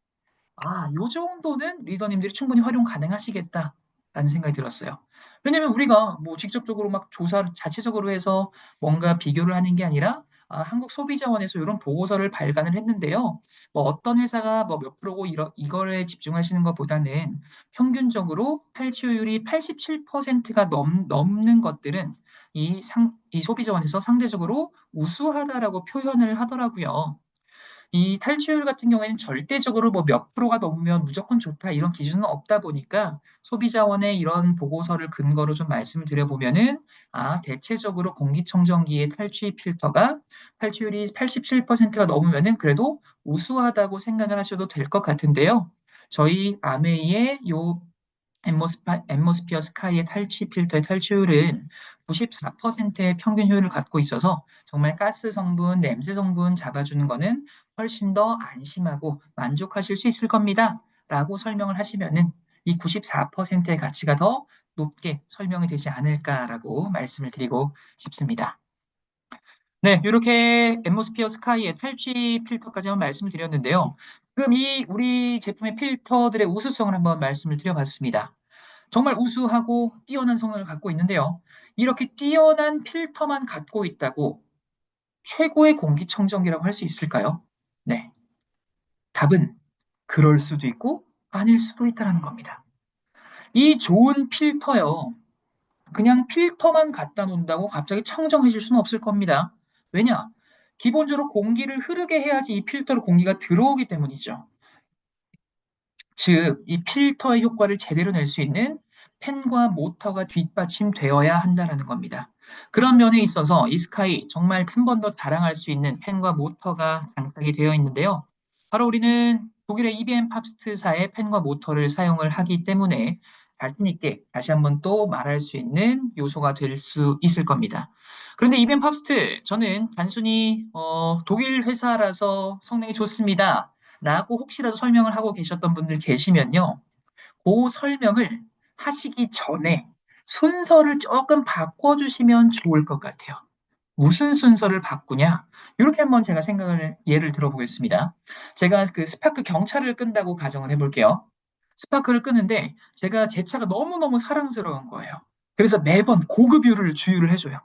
[SPEAKER 1] 요 정도는 리더님들이 충분히 활용 가능하시겠다라는 생각이 들었어요. 왜냐면 우리가 뭐 직접적으로 막 조사를 자체적으로 해서 뭔가 비교를 하는 게 아니라 한국소비자원에서 이런 보고서를 발간을 했는데요. 뭐 어떤 회사가 뭐 몇 프로고 이거에 집중하시는 것보다는 평균적으로 탈취율이 87%가 넘는 것들은 이 소비자원에서 상대적으로 우수하다라고 표현을 하더라고요. 이 탈취율 같은 경우에는 절대적으로 뭐 몇 프로가 넘으면 무조건 좋다 이런 기준은 없다 보니까 소비자원의 이런 보고서를 근거로 좀 말씀을 드려보면은 대체적으로 공기청정기의 탈취 필터가 탈취율이 87%가 넘으면은 그래도 우수하다고 생각을 하셔도 될 것 같은데요. 저희 아메이의 요 앰모스피어 스카이의 탈취 필터의 탈취율은 94%의 평균 효율을 갖고 있어서 정말 가스 성분, 냄새 성분 잡아주는 거는 훨씬 더 안심하고 만족하실 수 있을 겁니다. 라고 설명을 하시면은 이 94%의 가치가 더 높게 설명이 되지 않을까라고 말씀을 드리고 싶습니다. 네, 이렇게 앰모스피어 스카이의 탈취 필터까지 한번 말씀을 드렸는데요. 그럼 이 우리 제품의 필터들의 우수성을 한번 말씀을 드려봤습니다. 정말 우수하고 뛰어난 성능을 갖고 있는데요. 이렇게 뛰어난 필터만 갖고 있다고 최고의 공기청정기라고 할 수 있을까요? 네, 답은 그럴 수도 있고 아닐 수도 있다는 겁니다. 이 좋은 필터요. 그냥 필터만 갖다 놓는다고 갑자기 청정해질 수는 없을 겁니다. 왜냐? 기본적으로 공기를 흐르게 해야지 이 필터로 공기가 들어오기 때문이죠. 즉, 이 필터의 효과를 제대로 낼 수 있는 팬과 모터가 뒷받침되어야 한다는 겁니다. 그런 면에 있어서 이 스카이 정말 한 번 더 자랑할 수 있는 팬과 모터가 장착이 되어 있는데요. 바로 우리는 독일의 EBM 팝스트사의 팬과 모터를 사용을 하기 때문에 자신 있게 다시 한번 또 말할 수 있는 요소가 될 수 있을 겁니다. 그런데 EBM 팝스트 저는 단순히 독일 회사라서 성능이 좋습니다. 라고 혹시라도 설명을 하고 계셨던 분들 계시면요. 그 설명을 하시기 전에 순서를 조금 바꿔주시면 좋을 것 같아요. 무슨 순서를 바꾸냐? 이렇게 한번 제가 예를 들어보겠습니다. 제가 그 스파크 경차를 끈다고 가정을 해볼게요. 스파크를 끄는데 제가 제 차가 너무너무 사랑스러운 거예요. 그래서 매번 고급유를 주유를 해줘요.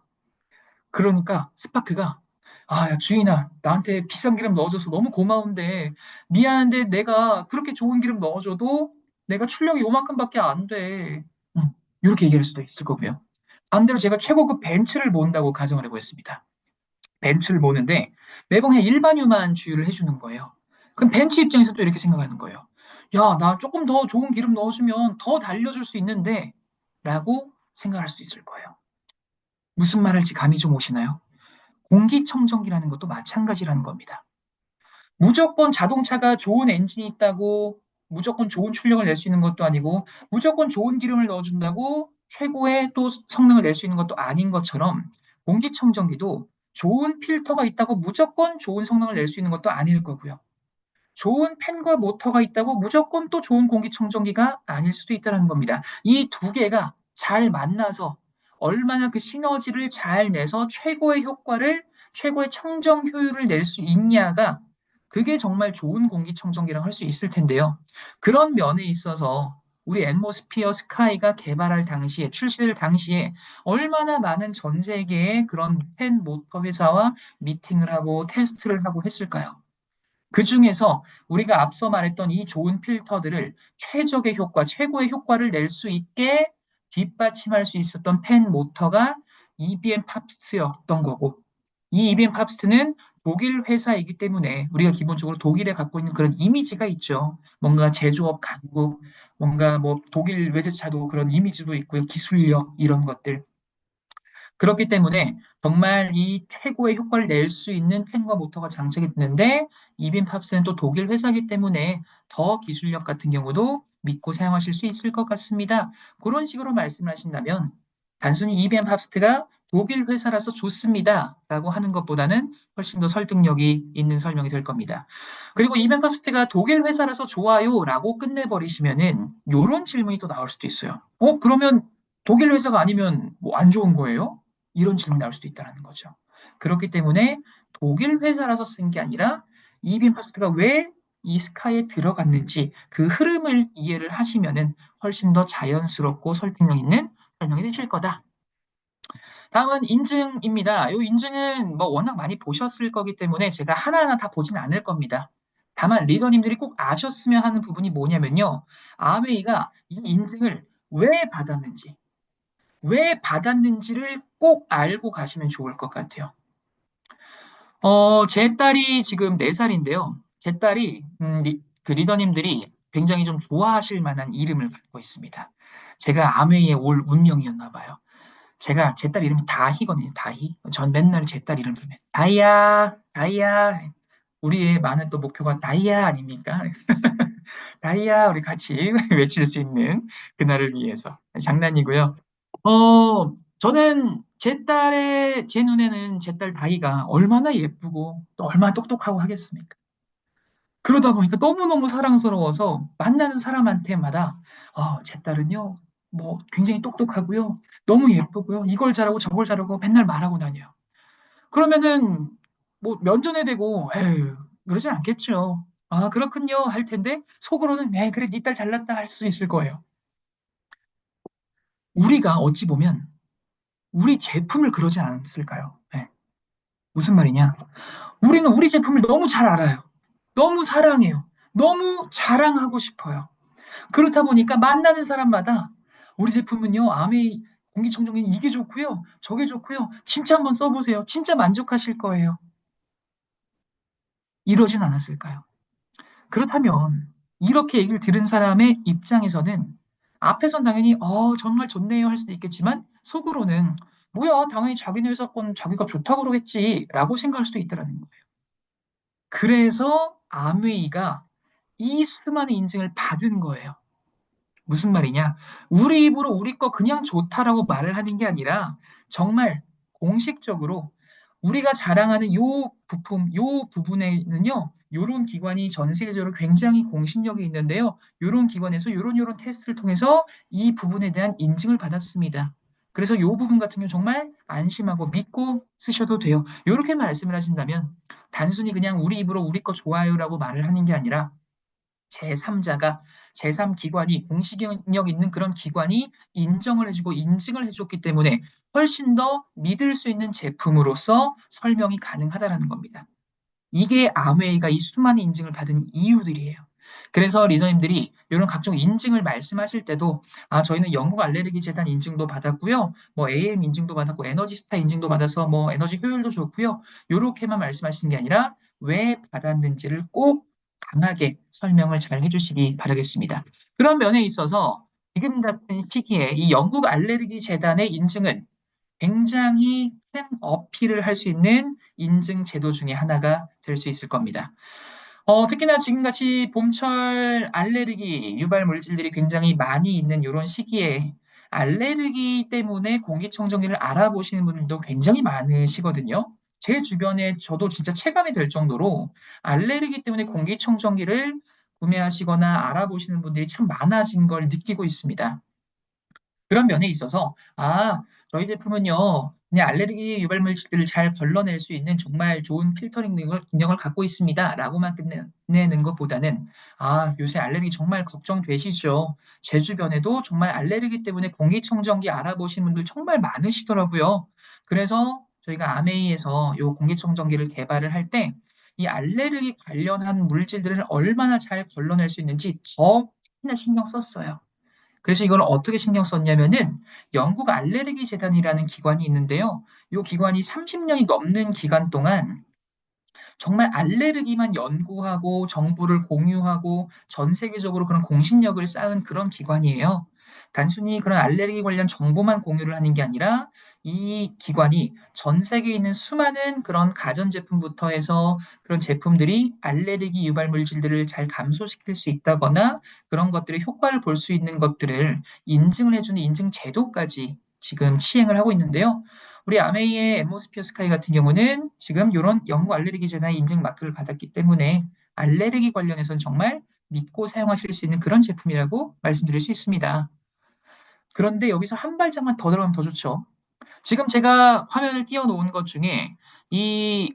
[SPEAKER 1] 그러니까 스파크가 아, 야, 주인아, 나한테 비싼 기름 넣어줘서 너무 고마운데 미안한데 내가 그렇게 좋은 기름 넣어줘도 내가 출력이 요만큼밖에 안 돼. 이렇게 얘기할 수도 있을 거고요. 반대로 제가 최고급 벤츠를 모은다고 가정을 해보겠습니다. 벤츠를 모는데 매번 그냥 일반유만 주유를 해주는 거예요. 그럼 벤츠 입장에서 또 이렇게 생각하는 거예요. 야, 나 조금 더 좋은 기름 넣어주면 더 달려줄 수 있는데 라고 생각할 수도 있을 거예요. 무슨 말 할지 감이 좀 오시나요? 공기청정기라는 것도 마찬가지라는 겁니다. 무조건 자동차가 좋은 엔진이 있다고 무조건 좋은 출력을 낼 수 있는 것도 아니고 무조건 좋은 기름을 넣어준다고 최고의 또 성능을 낼 수 있는 것도 아닌 것처럼 공기청정기도 좋은 필터가 있다고 무조건 좋은 성능을 낼 수 있는 것도 아닐 거고요. 좋은 팬과 모터가 있다고 무조건 또 좋은 공기청정기가 아닐 수도 있다는 겁니다. 이 두 개가 잘 만나서 얼마나 그 시너지를 잘 내서 최고의 효과를, 최고의 청정 효율을 낼 수 있냐가 그게 정말 좋은 공기청정기라고 할 수 있을 텐데요. 그런 면에 있어서 우리 앰모스피어 스카이가 개발할 당시에, 출시될 당시에 얼마나 많은 전 세계의 그런 팬 모터 회사와 미팅을 하고 테스트를 하고 했을까요? 그 중에서 우리가 앞서 말했던 이 좋은 필터들을 최적의 효과, 최고의 효과를 낼 수 있게 뒷받침할 수 있었던 팬 모터가 EBM 팝스트였던 거고, 이 EBM 팝스트는 독일 회사이기 때문에 우리가 기본적으로 독일에 갖고 있는 그런 이미지가 있죠. 뭔가 제조업 강국, 뭔가 뭐 독일 외제차도 그런 이미지도 있고요. 기술력 이런 것들. 그렇기 때문에 정말 이 최고의 효과를 낼 수 있는 팬과 모터가 장착이 되는데 이빈 팝스는 또 독일 회사이기 때문에 더 기술력 같은 경우도 믿고 사용하실 수 있을 것 같습니다. 그런 식으로 말씀하신다면 단순히 이빈 팝스가 독일 회사라서 좋습니다. 라고 하는 것보다는 훨씬 더 설득력이 있는 설명이 될 겁니다. 그리고 이벤 팝스가 독일 회사라서 좋아요. 라고 끝내버리시면은 이런 질문이 또 나올 수도 있어요. 그러면 독일 회사가 아니면 뭐 안 좋은 거예요? 이런 질문이 나올 수도 있다는 거죠. 그렇기 때문에 독일 회사라서 쓴 게 아니라 이빈 팝스가 왜 이 스카이에 들어갔는지 그 흐름을 이해를 하시면은 훨씬 더 자연스럽고 설득력 있는 설명이 되실 거다. 다음은 인증입니다. 이 인증은 뭐 워낙 많이 보셨을 거기 때문에 제가 하나하나 다 보진 않을 겁니다. 다만 리더님들이 꼭 아셨으면 하는 부분이 뭐냐면요. 아웨이가 이 인증을 왜 받았는지를 꼭 알고 가시면 좋을 것 같아요. 제 딸이 지금 4살인데요. 제 딸이 그 리더님들이 굉장히 좀 좋아하실 만한 이름을 갖고 있습니다. 제가 아메이에 올 운명이었나 봐요. 제가 제 딸 이름이 다희거든요. 다희. 전 맨날 제 딸 이름 부르면 다희야, 다희야. 우리의 많은 또 목표가 다희야 아닙니까? 다희야, 우리 같이 외칠 수 있는 그날을 위해서. 장난이고요. 저는 제 눈에는 제 딸 다희가 얼마나 예쁘고 또 얼마나 똑똑하고 하겠습니까? 그러다 보니까 너무너무 사랑스러워서 만나는 사람한테마다, 제 딸은요, 뭐 굉장히 똑똑하고요, 너무 예쁘고요, 이걸 잘하고 저걸 잘하고 맨날 말하고 다녀요. 그러면은 뭐 면전에 대고 에휴 그러진 않겠죠. 아 그렇군요 할 텐데 속으로는 에 그래 네 딸 잘났다 할 수 있을 거예요. 우리가 어찌 보면 우리 제품을 그러지 않았을까요? 네. 무슨 말이냐? 우리는 우리 제품을 너무 잘 알아요. 너무 사랑해요. 너무 자랑하고 싶어요. 그렇다 보니까 만나는 사람마다 우리 제품은요, 아메이 공기청정기는 이게 좋고요, 저게 좋고요. 진짜 한번 써보세요. 진짜 만족하실 거예요. 이러진 않았을까요? 그렇다면 이렇게 얘기를 들은 사람의 입장에서는 앞에선 당연히 정말 좋네요 할 수도 있겠지만 속으로는 뭐야 당연히 자기네 회사 건 자기가 좋다고 그러겠지라고 생각할 수도 있다라는 거예요. 그래서 아메이가 이 수많은 인증을 받은 거예요. 무슨 말이냐? 우리 입으로 우리 거 그냥 좋다라고 말을 하는 게 아니라 정말 공식적으로 우리가 자랑하는 요 부품, 요 부분에는요, 요런 기관이 전 세계적으로 굉장히 공신력이 있는데요. 요런 기관에서 요런 테스트를 통해서 이 부분에 대한 인증을 받았습니다. 그래서 요 부분 같은 경우 정말 안심하고 믿고 쓰셔도 돼요. 요렇게 말씀을 하신다면 단순히 그냥 우리 입으로 우리 거 좋아요라고 말을 하는 게 아니라 제3자가 제3기관이 공식력 있는 그런 기관이 인정을 해주고 인증을 해줬기 때문에 훨씬 더 믿을 수 있는 제품으로서 설명이 가능하다라는 겁니다. 이게 아메이가 이 수많은 인증을 받은 이유들이에요. 그래서 리더님들이 이런 각종 인증을 말씀하실 때도 저희는 영국 알레르기 재단 인증도 받았고요. 뭐 AM 인증도 받았고 에너지스타 인증도 받아서 뭐 에너지 효율도 좋고요. 이렇게만 말씀하시는 게 아니라 왜 받았는지를 꼭 강하게 설명을 잘 해주시기 바라겠습니다. 그런 면에 있어서 지금 같은 시기에 이 영국 알레르기 재단의 인증은 굉장히 큰 어필을 할 수 있는 인증 제도 중에 하나가 될 수 있을 겁니다. 특히나 지금같이 봄철 알레르기 유발 물질들이 굉장히 많이 있는 이런 시기에 알레르기 때문에 공기청정기를 알아보시는 분들도 굉장히 많으시거든요. 제 주변에 저도 진짜 체감이 될 정도로 알레르기 때문에 공기청정기를 구매하시거나 알아보시는 분들이 참 많아진 걸 느끼고 있습니다. 그런 면에 있어서 저희 제품은요 그냥 알레르기 유발 물질들을 잘 걸러낼 수 있는 정말 좋은 필터링 능력을 갖고 있습니다 라고만 끝내는 것보다는 요새 알레르기 정말 걱정되시죠. 제 주변에도 정말 알레르기 때문에 공기청정기 알아보신 분들 정말 많으시더라고요. 그래서 저희가 아메이에서 이 공기청정기를 개발을 할 때 이 알레르기 관련한 물질들을 얼마나 잘 걸러낼 수 있는지 더 특히나 신경 썼어요. 그래서 이걸 어떻게 신경 썼냐면은 영국 알레르기 재단이라는 기관이 있는데요. 이 기관이 30년이 넘는 기간 동안 정말 알레르기만 연구하고 정보를 공유하고 전 세계적으로 그런 공신력을 쌓은 그런 기관이에요. 단순히 그런 알레르기 관련 정보만 공유를 하는 게 아니라 이 기관이 전 세계에 있는 수많은 그런 가전제품부터 해서 그런 제품들이 알레르기 유발 물질들을 잘 감소시킬 수 있다거나 그런 것들의 효과를 볼 수 있는 것들을 인증을 해주는 인증 제도까지 지금 시행을 하고 있는데요. 우리 아메이의 앰모스피어 스카이 같은 경우는 지금 이런 영국 알레르기 재단의 인증 마크를 받았기 때문에 알레르기 관련해서는 정말 믿고 사용하실 수 있는 그런 제품이라고 말씀드릴 수 있습니다. 그런데 여기서 한 발짝만 더 들어가면 더 좋죠. 지금 제가 화면을 띄워놓은 것 중에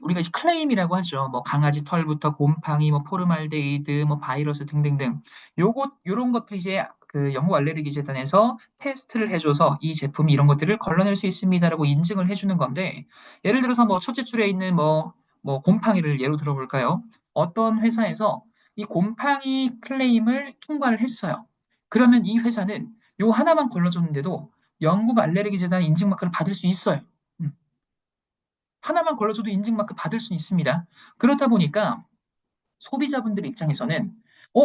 [SPEAKER 1] 우리가 이제 클레임이라고 하죠. 뭐 강아지 털부터 곰팡이, 뭐 포르말데이드, 뭐 바이러스 등등등. 요런 것들 이제 그 영국 알레르기 재단에서 테스트를 해줘서 이 제품이 이런 것들을 걸러낼 수 있습니다라고 인증을 해주는 건데, 예를 들어서 뭐 첫째 줄에 있는 뭐 곰팡이를 예로 들어볼까요? 어떤 회사에서 이 곰팡이 클레임을 통과를 했어요. 그러면 이 회사는 요 하나만 걸러줬는데도 영국 알레르기 재단 인증 마크를 받을 수 있어요. 하나만 걸러줘도 인증 마크 받을 수 있습니다. 그렇다 보니까 소비자분들 입장에서는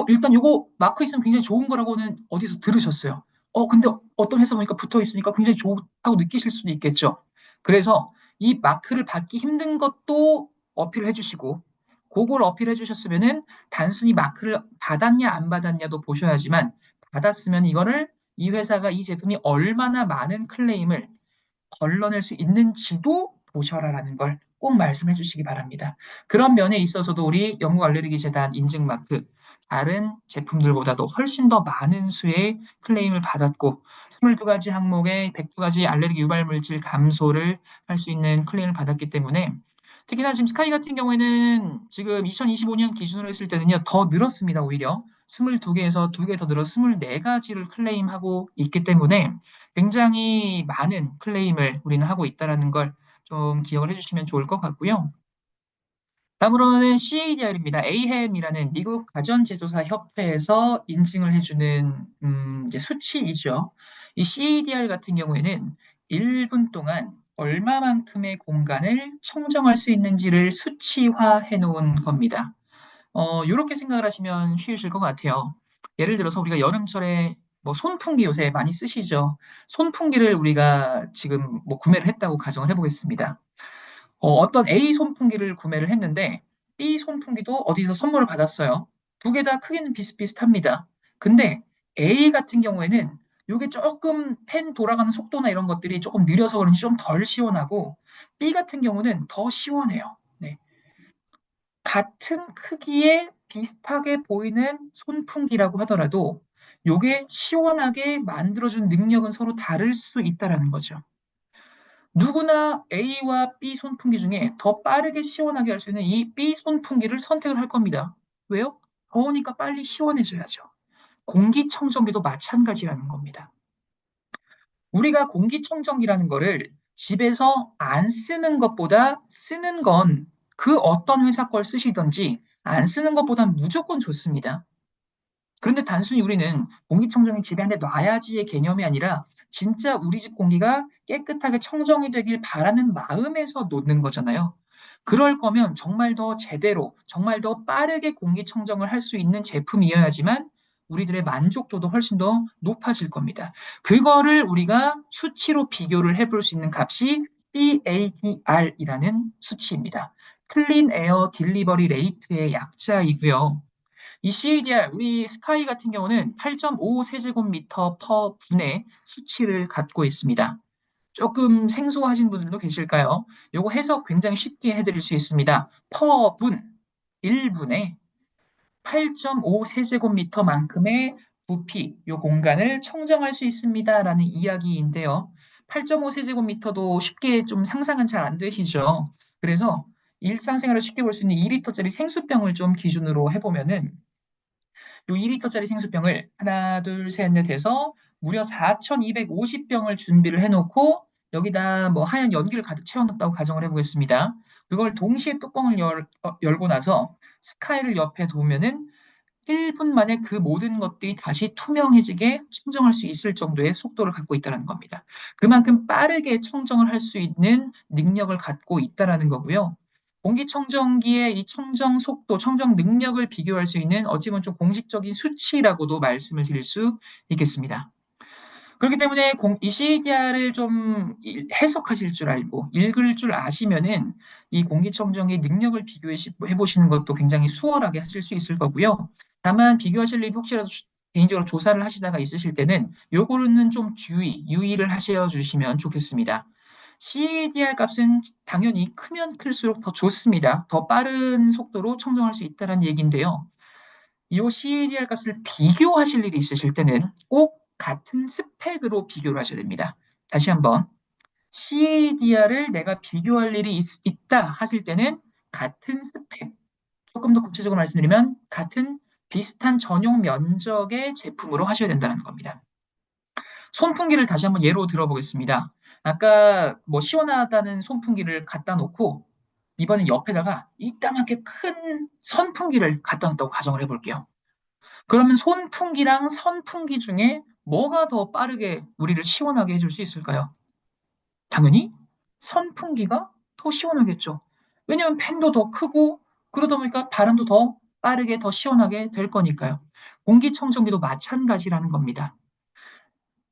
[SPEAKER 1] 일단 요거 마크 있으면 굉장히 좋은 거라고는 어디서 들으셨어요. 근데 어떤 회사 보니까 붙어 있으니까 굉장히 좋다고 느끼실 수도 있겠죠. 그래서 이 마크를 받기 힘든 것도 어필을 해주시고 그걸 어필해 주셨으면은 단순히 마크를 받았냐 안 받았냐도 보셔야지만 받았으면 이거를 이 회사가 이 제품이 얼마나 많은 클레임을 걸러낼 수 있는지도 보셔라라는 걸 꼭 말씀해 주시기 바랍니다. 그런 면에 있어서도 우리 영국 알레르기 재단 인증 마크 다른 제품들보다도 훨씬 더 많은 수의 클레임을 받았고 22가지 항목의 102가지 알레르기 유발 물질 감소를 할 수 있는 클레임을 받았기 때문에 특히나 지금 스카이 같은 경우에는 지금 2025년 기준으로 했을 때는요, 더 늘었습니다, 오히려. 22개에서 2개 더 늘어서 24가지를 클레임하고 있기 때문에 굉장히 많은 클레임을 우리는 하고 있다는 걸 좀 기억을 해주시면 좋을 것 같고요. 다음으로는 CADR입니다. AHAM이라는 미국 가전제조사 협회에서 인증을 해주는 이제 수치이죠. 이 CADR 같은 경우에는 1분 동안 얼마만큼의 공간을 청정할 수 있는지를 수치화해 놓은 겁니다. 이렇게 생각을 하시면 쉬우실 것 같아요. 예를 들어서 우리가 여름철에 뭐 손풍기 요새 많이 쓰시죠. 손풍기를 우리가 지금 뭐 구매를 했다고 가정을 해보겠습니다. 어떤 A 손풍기를 구매를 했는데 B 손풍기도 어디서 선물을 받았어요. 두 개 다 크기는 비슷비슷합니다. 근데 A 같은 경우에는 이게 조금 팬 돌아가는 속도나 이런 것들이 조금 느려서 그런지 좀 덜 시원하고 B 같은 경우는 더 시원해요. 네. 같은 크기에 비슷하게 보이는 손풍기라고 하더라도 이게 시원하게 만들어준 능력은 서로 다를 수 있다는 거죠. 누구나 A와 B 손풍기 중에 더 빠르게 시원하게 할 수 있는 이 B 손풍기를 선택을 할 겁니다. 왜요? 더우니까 빨리 시원해져야죠. 공기청정기도 마찬가지라는 겁니다. 우리가 공기청정기라는 거를 집에서 안 쓰는 것보다 쓰는 건 그 어떤 회사 걸 쓰시든지 안 쓰는 것보다 무조건 좋습니다. 그런데 단순히 우리는 공기청정기 집에 한 대 놔야지의 개념이 아니라 진짜 우리 집 공기가 깨끗하게 청정이 되길 바라는 마음에서 놓는 거잖아요. 그럴 거면 정말 더 제대로, 정말 더 빠르게 공기청정을 할 수 있는 제품이어야지만 우리들의 만족도도 훨씬 더 높아질 겁니다. 그거를 우리가 수치로 비교를 해볼 수 있는 값이 CADR이라는 수치입니다. 클린 에어 딜리버리 레이트의 약자이고요. 이 CADR, 우리 스카이 같은 경우는 8.5 세제곱미터 퍼 분의 수치를 갖고 있습니다. 조금 생소하신 분들도 계실까요? 요거 해석 굉장히 쉽게 해드릴 수 있습니다. 퍼 분, 1분에 8.5 세제곱미터만큼의 부피, 요 공간을 청정할 수 있습니다라는 이야기인데요. 8.5 세제곱미터도 쉽게 좀 상상은 잘 안 되시죠? 그래서 일상생활을 쉽게 볼 수 있는 2리터짜리 생수병을 좀 기준으로 해보면은 요 2리터짜리 생수병을 하나, 둘, 셋, 넷 해서 무려 4,250병을 준비를 해놓고 여기다 뭐 하얀 연기를 가득 채워놓았다고 가정을 해보겠습니다. 그걸 동시에 뚜껑을 열고 나서 스카이를 옆에 두면은 1분 만에 그 모든 것들이 다시 투명해지게 청정할 수 있을 정도의 속도를 갖고 있다는 겁니다. 그만큼 빠르게 청정을 할 수 있는 능력을 갖고 있다는 거고요. 공기청정기의 이 청정 속도, 청정 능력을 비교할 수 있는 어찌 보면 좀 공식적인 수치라고도 말씀을 드릴 수 있겠습니다. 그렇기 때문에 이 CADR을 좀 해석하실 줄 알고 읽을 줄 아시면은 이 공기청정기 능력을 비교해 보시는 것도 굉장히 수월하게 하실 수 있을 거고요. 다만 비교하실 일이 혹시라도 개인적으로 조사를 하시다가 있으실 때는 요거는 좀 유의를 하셔 주시면 좋겠습니다. CADR 값은 당연히 크면 클수록 더 좋습니다. 더 빠른 속도로 청정할 수 있다는 얘기인데요. 이 CADR 값을 비교하실 일이 있으실 때는 꼭 같은 스펙으로 비교를 하셔야 됩니다. 다시 한번 CADR을 내가 비교할 일이 있다 하실 때는 같은 스펙, 조금 더 구체적으로 말씀드리면 같은 비슷한 전용 면적의 제품으로 하셔야 된다는 겁니다. 손풍기를 다시 한번 예로 들어보겠습니다. 아까 뭐 시원하다는 손풍기를 갖다 놓고 이번엔 옆에다가 이따만하게 큰 선풍기를 갖다 놨다고 가정을 해볼게요. 그러면 손풍기랑 선풍기 중에 뭐가 더 빠르게 우리를 시원하게 해줄 수 있을까요? 당연히 선풍기가 더 시원하겠죠. 왜냐하면 팬도 더 크고 그러다 보니까 바람도 더 빠르게 더 시원하게 될 거니까요. 공기청정기도 마찬가지라는 겁니다.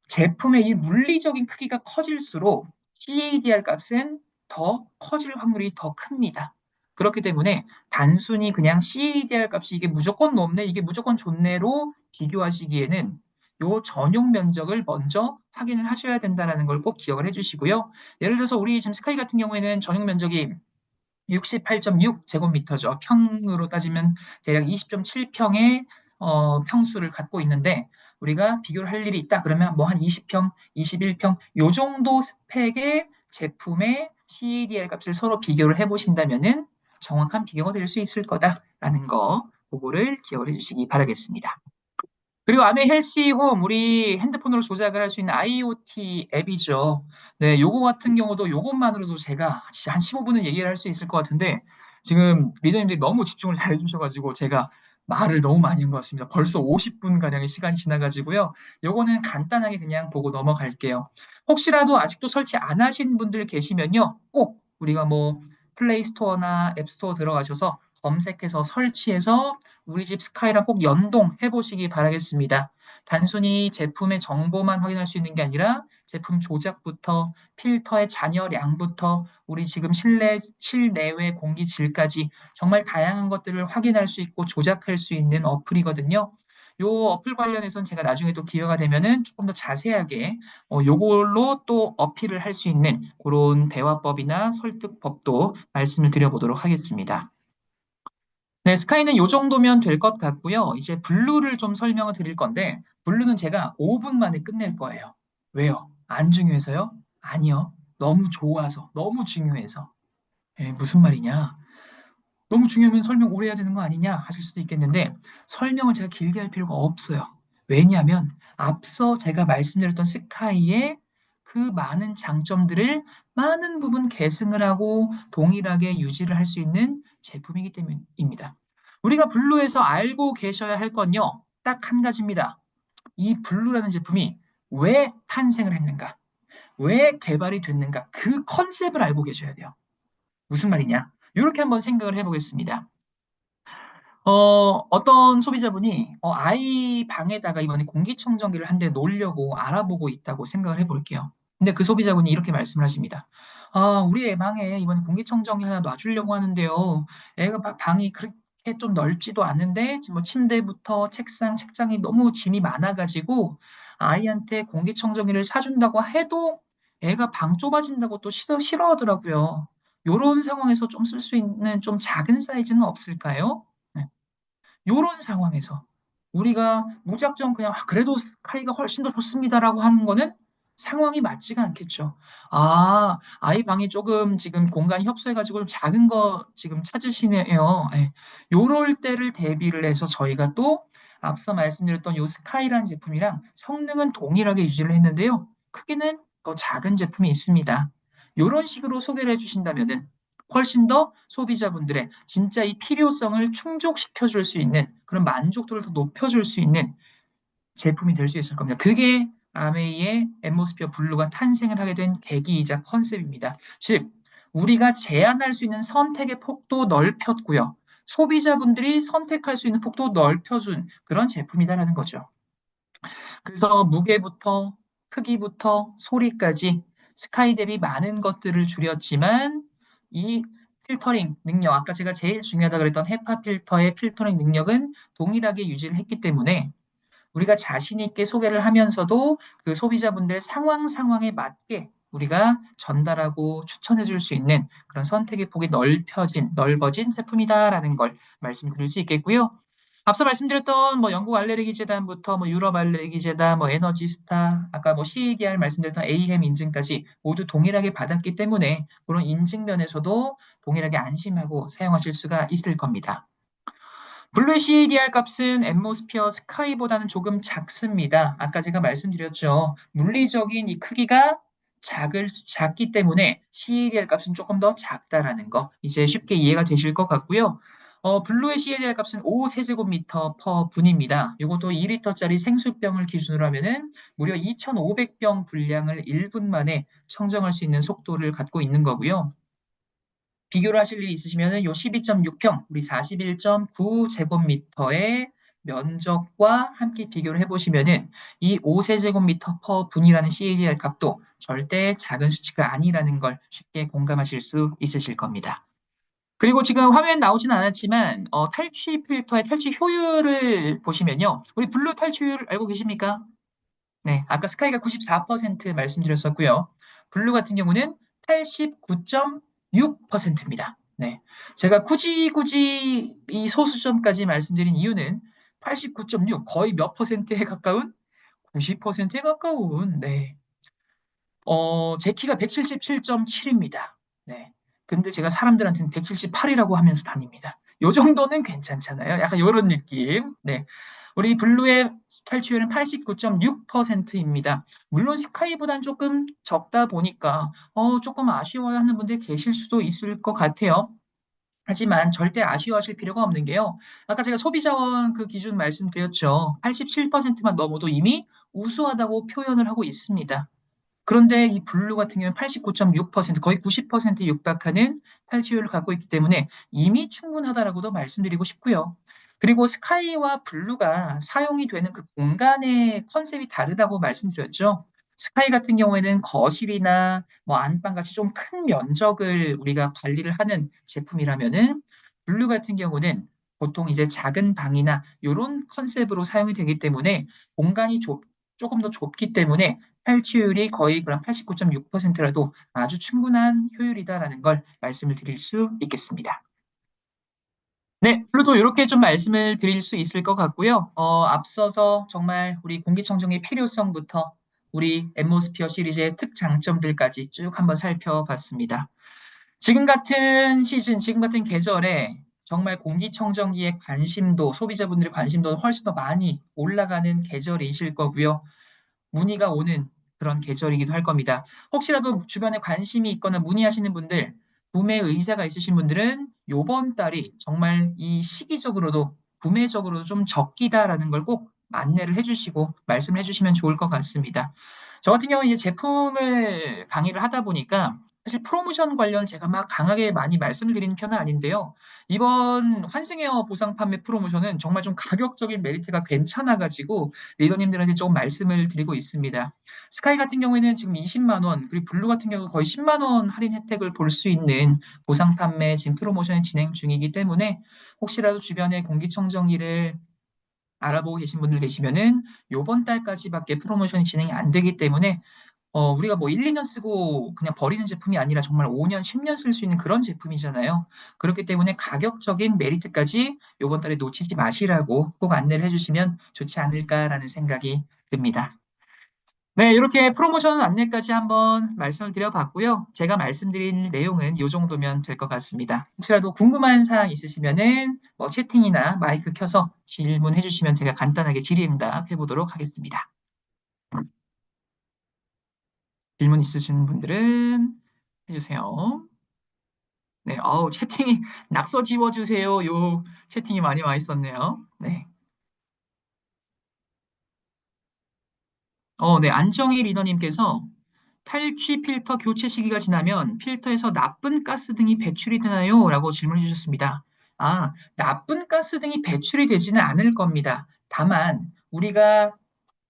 [SPEAKER 1] 제품의 이 물리적인 크기가 커질수록 CADR 값은 더 커질 확률이 더 큽니다. 그렇기 때문에 단순히 그냥 CADR 값이 이게 무조건 높네, 이게 무조건 좋네로 비교하시기에는 요 전용 면적을 먼저 확인을 하셔야 된다는 걸 꼭 기억을 해주시고요. 예를 들어서 우리 지금 스카이 같은 경우에는 전용 면적이 68.6 제곱미터죠. 평으로 따지면 대략 20.7평의 평수를 갖고 있는데 우리가 비교를 할 일이 있다. 그러면 뭐 한 20평, 21평 요 정도 스펙의 제품의 CADR 값을 서로 비교를 해보신다면은 정확한 비교가 될 수 있을 거다라는 거, 그거를 기억을 해주시기 바라겠습니다. 그리고 아메 헬시홈, 우리 핸드폰으로 조작을 할 수 있는 IoT 앱이죠. 네, 요거 같은 경우도 요것만으로도 제가 진짜 한 15분은 얘기를 할 수 있을 것 같은데, 지금 리더님들이 너무 집중을 잘 해주셔가지고 제가 말을 너무 많이 한 것 같습니다. 벌써 50분가량의 시간이 지나가지고요. 요거는 간단하게 그냥 보고 넘어갈게요. 혹시라도 아직도 설치 안 하신 분들 계시면요. 꼭 우리가 뭐 플레이 스토어나 앱 스토어 들어가셔서 검색해서 설치해서 우리 집 스카이랑 꼭 연동해 보시기 바라겠습니다. 단순히 제품의 정보만 확인할 수 있는 게 아니라 제품 조작부터 필터의 잔여량부터 우리 지금 실내외 공기 질까지 정말 다양한 것들을 확인할 수 있고 조작할 수 있는 어플이거든요. 요 어플 관련해서는 제가 나중에 또 기회가 되면은 조금 더 자세하게 요걸로 또 어필을 할 수 있는 그런 대화법이나 설득법도 말씀을 드려보도록 하겠습니다. 네, 스카이는 요 정도면 될 것 같고요. 이제 블루를 좀 설명을 드릴 건데, 블루는 제가 5분 만에 끝낼 거예요. 왜요? 안 중요해서요? 아니요. 너무 좋아서, 너무 중요해서. 무슨 말이냐? 너무 중요하면 설명 오래 해야 되는 거 아니냐 하실 수도 있겠는데, 설명을 제가 길게 할 필요가 없어요. 왜냐하면 앞서 제가 말씀드렸던 스카이의 그 많은 장점들을 많은 부분 계승을 하고 동일하게 유지를 할 수 있는 제품이기 때문입니다. 우리가 블루에서 알고 계셔야 할 건요, 딱 한 가지입니다. 이 블루라는 제품이 왜 탄생을 했는가, 왜 개발이 됐는가, 그 컨셉을 알고 계셔야 돼요. 무슨 말이냐? 이렇게 한번 생각을 해보겠습니다. 어떤 소비자분이 아이 방에다가 이번에 공기청정기를 한 대 놓으려고 알아보고 있다고 생각을 해볼게요. 근데 그 소비자분이 이렇게 말씀을 하십니다. 아, 우리 애 방에 이번에 공기청정기 하나 놔주려고 하는데요. 애가 방이 그렇게 좀 넓지도 않은데 뭐 침대부터 책장이 너무 짐이 많아가지고 아이한테 공기청정기를 사준다고 해도 애가 방 좁아진다고 또 싫어하더라고요. 요런 상황에서 좀 쓸 수 있는 좀 작은 사이즈는 없을까요? 네. 요런 상황에서 우리가 무작정 그냥 그래도 스카이가 훨씬 더 좋습니다라고 하는 거는 상황이 맞지가 않겠죠. 아, 아이 방이 조금 지금 공간이 협소해가지고 좀 작은 거 지금 찾으시네요. 예. 요럴 때를 대비를 해서 저희가 또 앞서 말씀드렸던 요 스카이라는 제품이랑 성능은 동일하게 유지를 했는데요. 크기는 더 작은 제품이 있습니다. 요런 식으로 소개를 해주신다면은 훨씬 더 소비자분들의 진짜 이 필요성을 충족시켜 줄 수 있는 그런 만족도를 더 높여줄 수 있는 제품이 될 수 있을 겁니다. 그게 아메이의 앰모스피어 블루가 탄생을 하게 된 계기이자 컨셉입니다. 즉, 우리가 제한할 수 있는 선택의 폭도 넓혔고요. 소비자분들이 선택할 수 있는 폭도 넓혀준 그런 제품이다라는 거죠. 그래서 무게부터 크기부터 소리까지 스카이 대비 많은 것들을 줄였지만 이 필터링 능력, 아까 제가 제일 중요하다 그랬던 헤파 필터의 필터링 능력은 동일하게 유지를 했기 때문에 우리가 자신 있게 소개를 하면서도 그 소비자분들의 상황에 맞게 우리가 전달하고 추천해 줄 수 있는 그런 선택의 폭이 넓어진 제품이다라는 걸 말씀드릴 수 있겠고요. 앞서 말씀드렸던 뭐 영국 알레르기 재단부터 뭐 유럽 알레르기 재단, 뭐 에너지스타, 아까 뭐 CADR 말씀드렸던 AHEM 인증까지 모두 동일하게 받았기 때문에 그런 인증 면에서도 동일하게 안심하고 사용하실 수가 있을 겁니다. 블루의 CADR 값은 앰모스피어 스카이보다는 조금 작습니다. 아까 제가 말씀드렸죠. 물리적인 이 크기가 작기 때문에 CADR 값은 조금 더 작다라는 거 이제 쉽게 이해가 되실 것 같고요. 블루의 CADR 값은 5세제곱미터 퍼 분입니다. 이것도 2리터짜리 생수병을 기준으로 하면은 무려 2,500병 분량을 1분 만에 청정할 수 있는 속도를 갖고 있는 거고요. 비교를 하실 일이 있으시면은 요 12.6평, 우리 41.9제곱미터의 면적과 함께 비교를 해보시면은 이 5세제곱미터 퍼 분이라는 CADR 값도 절대 작은 수치가 아니라는 걸 쉽게 공감하실 수 있으실 겁니다. 그리고 지금 화면 나오진 않았지만 탈취 필터의 탈취 효율을 보시면요. 우리 블루 탈취율 알고 계십니까? 네, 아까 스카이가 94% 말씀드렸었고요. 블루 같은 경우는 89.6%입니다. 네, 제가 굳이 이 소수점까지 말씀드린 이유는 89.6 거의 몇 퍼센트에 가까운 90%에 가까운, 네. 제 키가 177.7입니다. 네. 근데 제가 사람들한테는 178이라고 하면서 다닙니다. 요 정도는 괜찮잖아요. 약간 요런 느낌. 네. 우리 블루의 탈취율은 89.6%입니다. 물론 스카이보단 조금 적다 보니까, 조금 아쉬워야 하는 분들 계실 수도 있을 것 같아요. 하지만 절대 아쉬워하실 필요가 없는 게요. 아까 제가 소비자원 그 기준 말씀드렸죠. 87%만 넘어도 이미 우수하다고 표현을 하고 있습니다. 그런데 이 블루 같은 경우는 89.6%, 거의 90%에 육박하는 탈취율을 갖고 있기 때문에 이미 충분하다라고도 말씀드리고 싶고요. 그리고 스카이와 블루가 사용이 되는 그 공간의 컨셉이 다르다고 말씀드렸죠. 스카이 같은 경우에는 거실이나 뭐 안방 같이 좀 큰 면적을 우리가 관리를 하는 제품이라면은 블루 같은 경우는 보통 이제 작은 방이나 이런 컨셉으로 사용이 되기 때문에 공간이 조금 더 좁기 때문에 탈취율이 거의 그럼 89.6%라도 아주 충분한 효율이다라는 걸 말씀을 드릴 수 있겠습니다. 네, 블루도 이렇게 좀 말씀을 드릴 수 있을 것 같고요. 앞서서 정말 우리 공기청정기의 필요성부터 우리 앰모스피어 시리즈의 특장점들까지 쭉 한번 살펴봤습니다. 지금 같은 시즌, 지금 같은 계절에 정말 공기청정기의 관심도, 소비자분들의 관심도 훨씬 더 많이 올라가는 계절이실 거고요. 문의가 오는 그런 계절이기도 할 겁니다. 혹시라도 주변에 관심이 있거나 문의하시는 분들, 구매 의사가 있으신 분들은 요번 달이 정말 이 시기적으로도 구매적으로도 좀 적기다라는 걸 꼭 안내를 해주시고 말씀을 해주시면 좋을 것 같습니다. 저 같은 경우는 이제 제품을 강의를 하다 보니까 사실 프로모션 관련 제가 막 강하게 많이 말씀을 드리는 편은 아닌데요. 이번 환승에어 보상 판매 프로모션은 정말 좀 가격적인 메리트가 괜찮아가지고 리더님들한테 조금 말씀을 드리고 있습니다. 스카이 같은 경우에는 지금 20만 원, 그리고 블루 같은 경우 거의 10만 원 할인 혜택을 볼 수 있는 보상 판매 지금 프로모션이 진행 중이기 때문에 혹시라도 주변에 공기청정기를 알아보고 계신 분들 계시면은 요번 달까지밖에 프로모션이 진행이 안 되기 때문에 우리가 뭐 1, 2년 쓰고 그냥 버리는 제품이 아니라 정말 5년, 10년 쓸 수 있는 그런 제품이잖아요. 그렇기 때문에 가격적인 메리트까지 요번 달에 놓치지 마시라고 꼭 안내를 해주시면 좋지 않을까라는 생각이 듭니다. 네, 이렇게 프로모션 안내까지 한번 말씀을 드려봤고요. 제가 말씀드린 내용은 이 정도면 될 것 같습니다. 혹시라도 궁금한 사항 있으시면은 뭐 채팅이나 마이크 켜서 질문해 주시면 제가 간단하게 질의응답 해보도록 하겠습니다. 질문 있으신 분들은 해주세요. 네, 채팅이 낙서 지워주세요. 요 채팅이 많이 와 있었네요. 네. 네, 안정희 리더님께서 탈취 필터 교체 시기가 지나면 필터에서 나쁜 가스 등이 배출이 되나요? 라고 질문해 주셨습니다. 나쁜 가스 등이 배출이 되지는 않을 겁니다. 다만 우리가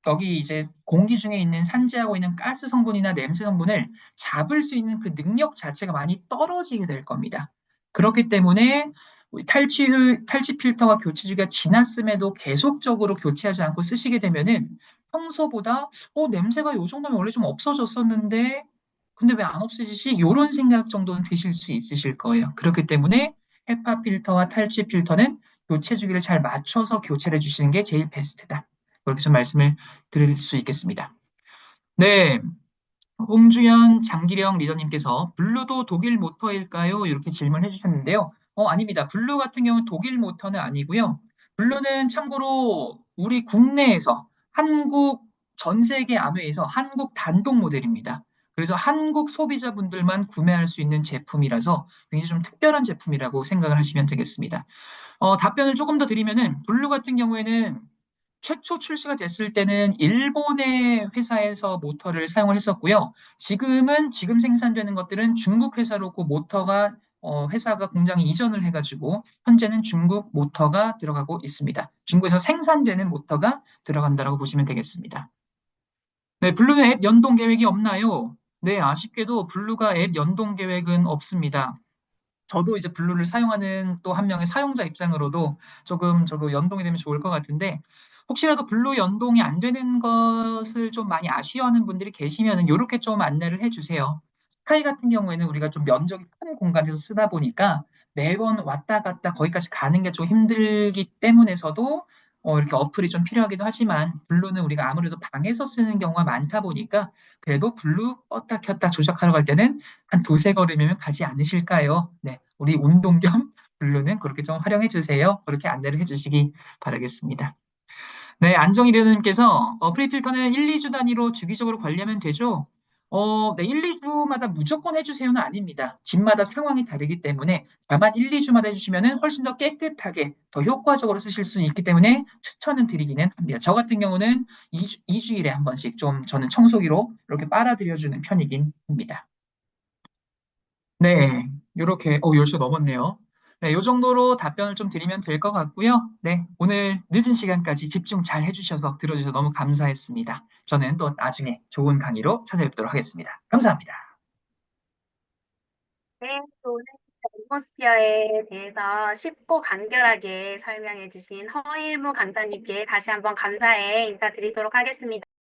[SPEAKER 1] 여기 이제 공기 중에 있는 산재하고 있는 가스 성분이나 냄새 성분을 잡을 수 있는 그 능력 자체가 많이 떨어지게 될 겁니다. 그렇기 때문에 우리 탈취 필터가 교체 주기가 지났음에도 계속적으로 교체하지 않고 쓰시게 되면은 평소보다 냄새가 요 정도면 원래 좀 없어졌었는데 근데 왜 안 없어지지? 이런 생각 정도는 드실 수 있으실 거예요. 그렇기 때문에 헤파 필터와 탈취 필터는 교체 주기를 잘 맞춰서 교체를 해주시는 게 제일 베스트다. 그렇게 좀 말씀을 드릴 수 있겠습니다. 네, 홍주연 장기령 리더님께서 블루도 독일 모터일까요? 이렇게 질문해 주셨는데요. 아닙니다. 블루 같은 경우는 독일 모터는 아니고요. 블루는 참고로 우리 국내에서 한국 전 세계 아무에서 한국 단독 모델입니다. 그래서 한국 소비자분들만 구매할 수 있는 제품이라서 굉장히 좀 특별한 제품이라고 생각을 하시면 되겠습니다. 답변을 조금 더 드리면은 블루 같은 경우에는 최초 출시가 됐을 때는 일본의 회사에서 모터를 사용을 했었고요. 지금 생산되는 것들은 중국 회사로 그 모터가 회사가 공장에 이전을 해가지고 현재는 중국 모터가 들어가고 있습니다. 중국에서 생산되는 모터가 들어간다고 보시면 되겠습니다. 네, 블루 앱 연동 계획이 없나요? 네, 아쉽게도 블루가 앱 연동 계획은 없습니다. 저도 이제 블루를 사용하는 또 한 명의 사용자 입장으로도 조금 저도 연동이 되면 좋을 것 같은데 혹시라도 블루 연동이 안 되는 것을 좀 많이 아쉬워하는 분들이 계시면은 이렇게 좀 안내를 해주세요. 스카이 같은 경우에는 우리가 좀 면적이 큰 공간에서 쓰다 보니까 매번 왔다 갔다 거기까지 가는 게 좀 힘들기 때문에서도 이렇게 어플이 좀 필요하기도 하지만 블루는 우리가 아무래도 방에서 쓰는 경우가 많다 보니까 그래도 블루 껐다 켰다 조작하러 갈 때는 한 두세 걸음이면 가지 않으실까요? 네, 우리 운동 겸 블루는 그렇게 좀 활용해 주세요. 그렇게 안내를 해 주시기 바라겠습니다. 네, 안정일님께서 프리필터는 1, 2주 단위로 주기적으로 관리하면 되죠? 네, 1, 2주마다 무조건 해주세요는 아닙니다. 집마다 상황이 다르기 때문에 다만 1, 2주마다 해주시면 훨씬 더 깨끗하게, 더 효과적으로 쓰실 수 있기 때문에 추천은 드리기는 합니다. 저 같은 경우는 2주일에 한 번씩 좀 저는 청소기로 이렇게 빨아들여주는 편이긴 합니다. 네, 이렇게, 10시 넘었네요. 네, 이 정도로 답변을 좀 드리면 될 것 같고요. 네, 오늘 늦은 시간까지 집중 잘 해주셔서 들어주셔서 너무 감사했습니다. 저는 또 나중에 좋은 강의로 찾아뵙도록 하겠습니다. 감사합니다.
[SPEAKER 7] 네, 오늘 앰atmosphere에 대해서 쉽고 간결하게 설명해 주신 허일무 강사님께 다시 한번 감사의 인사드리도록 하겠습니다.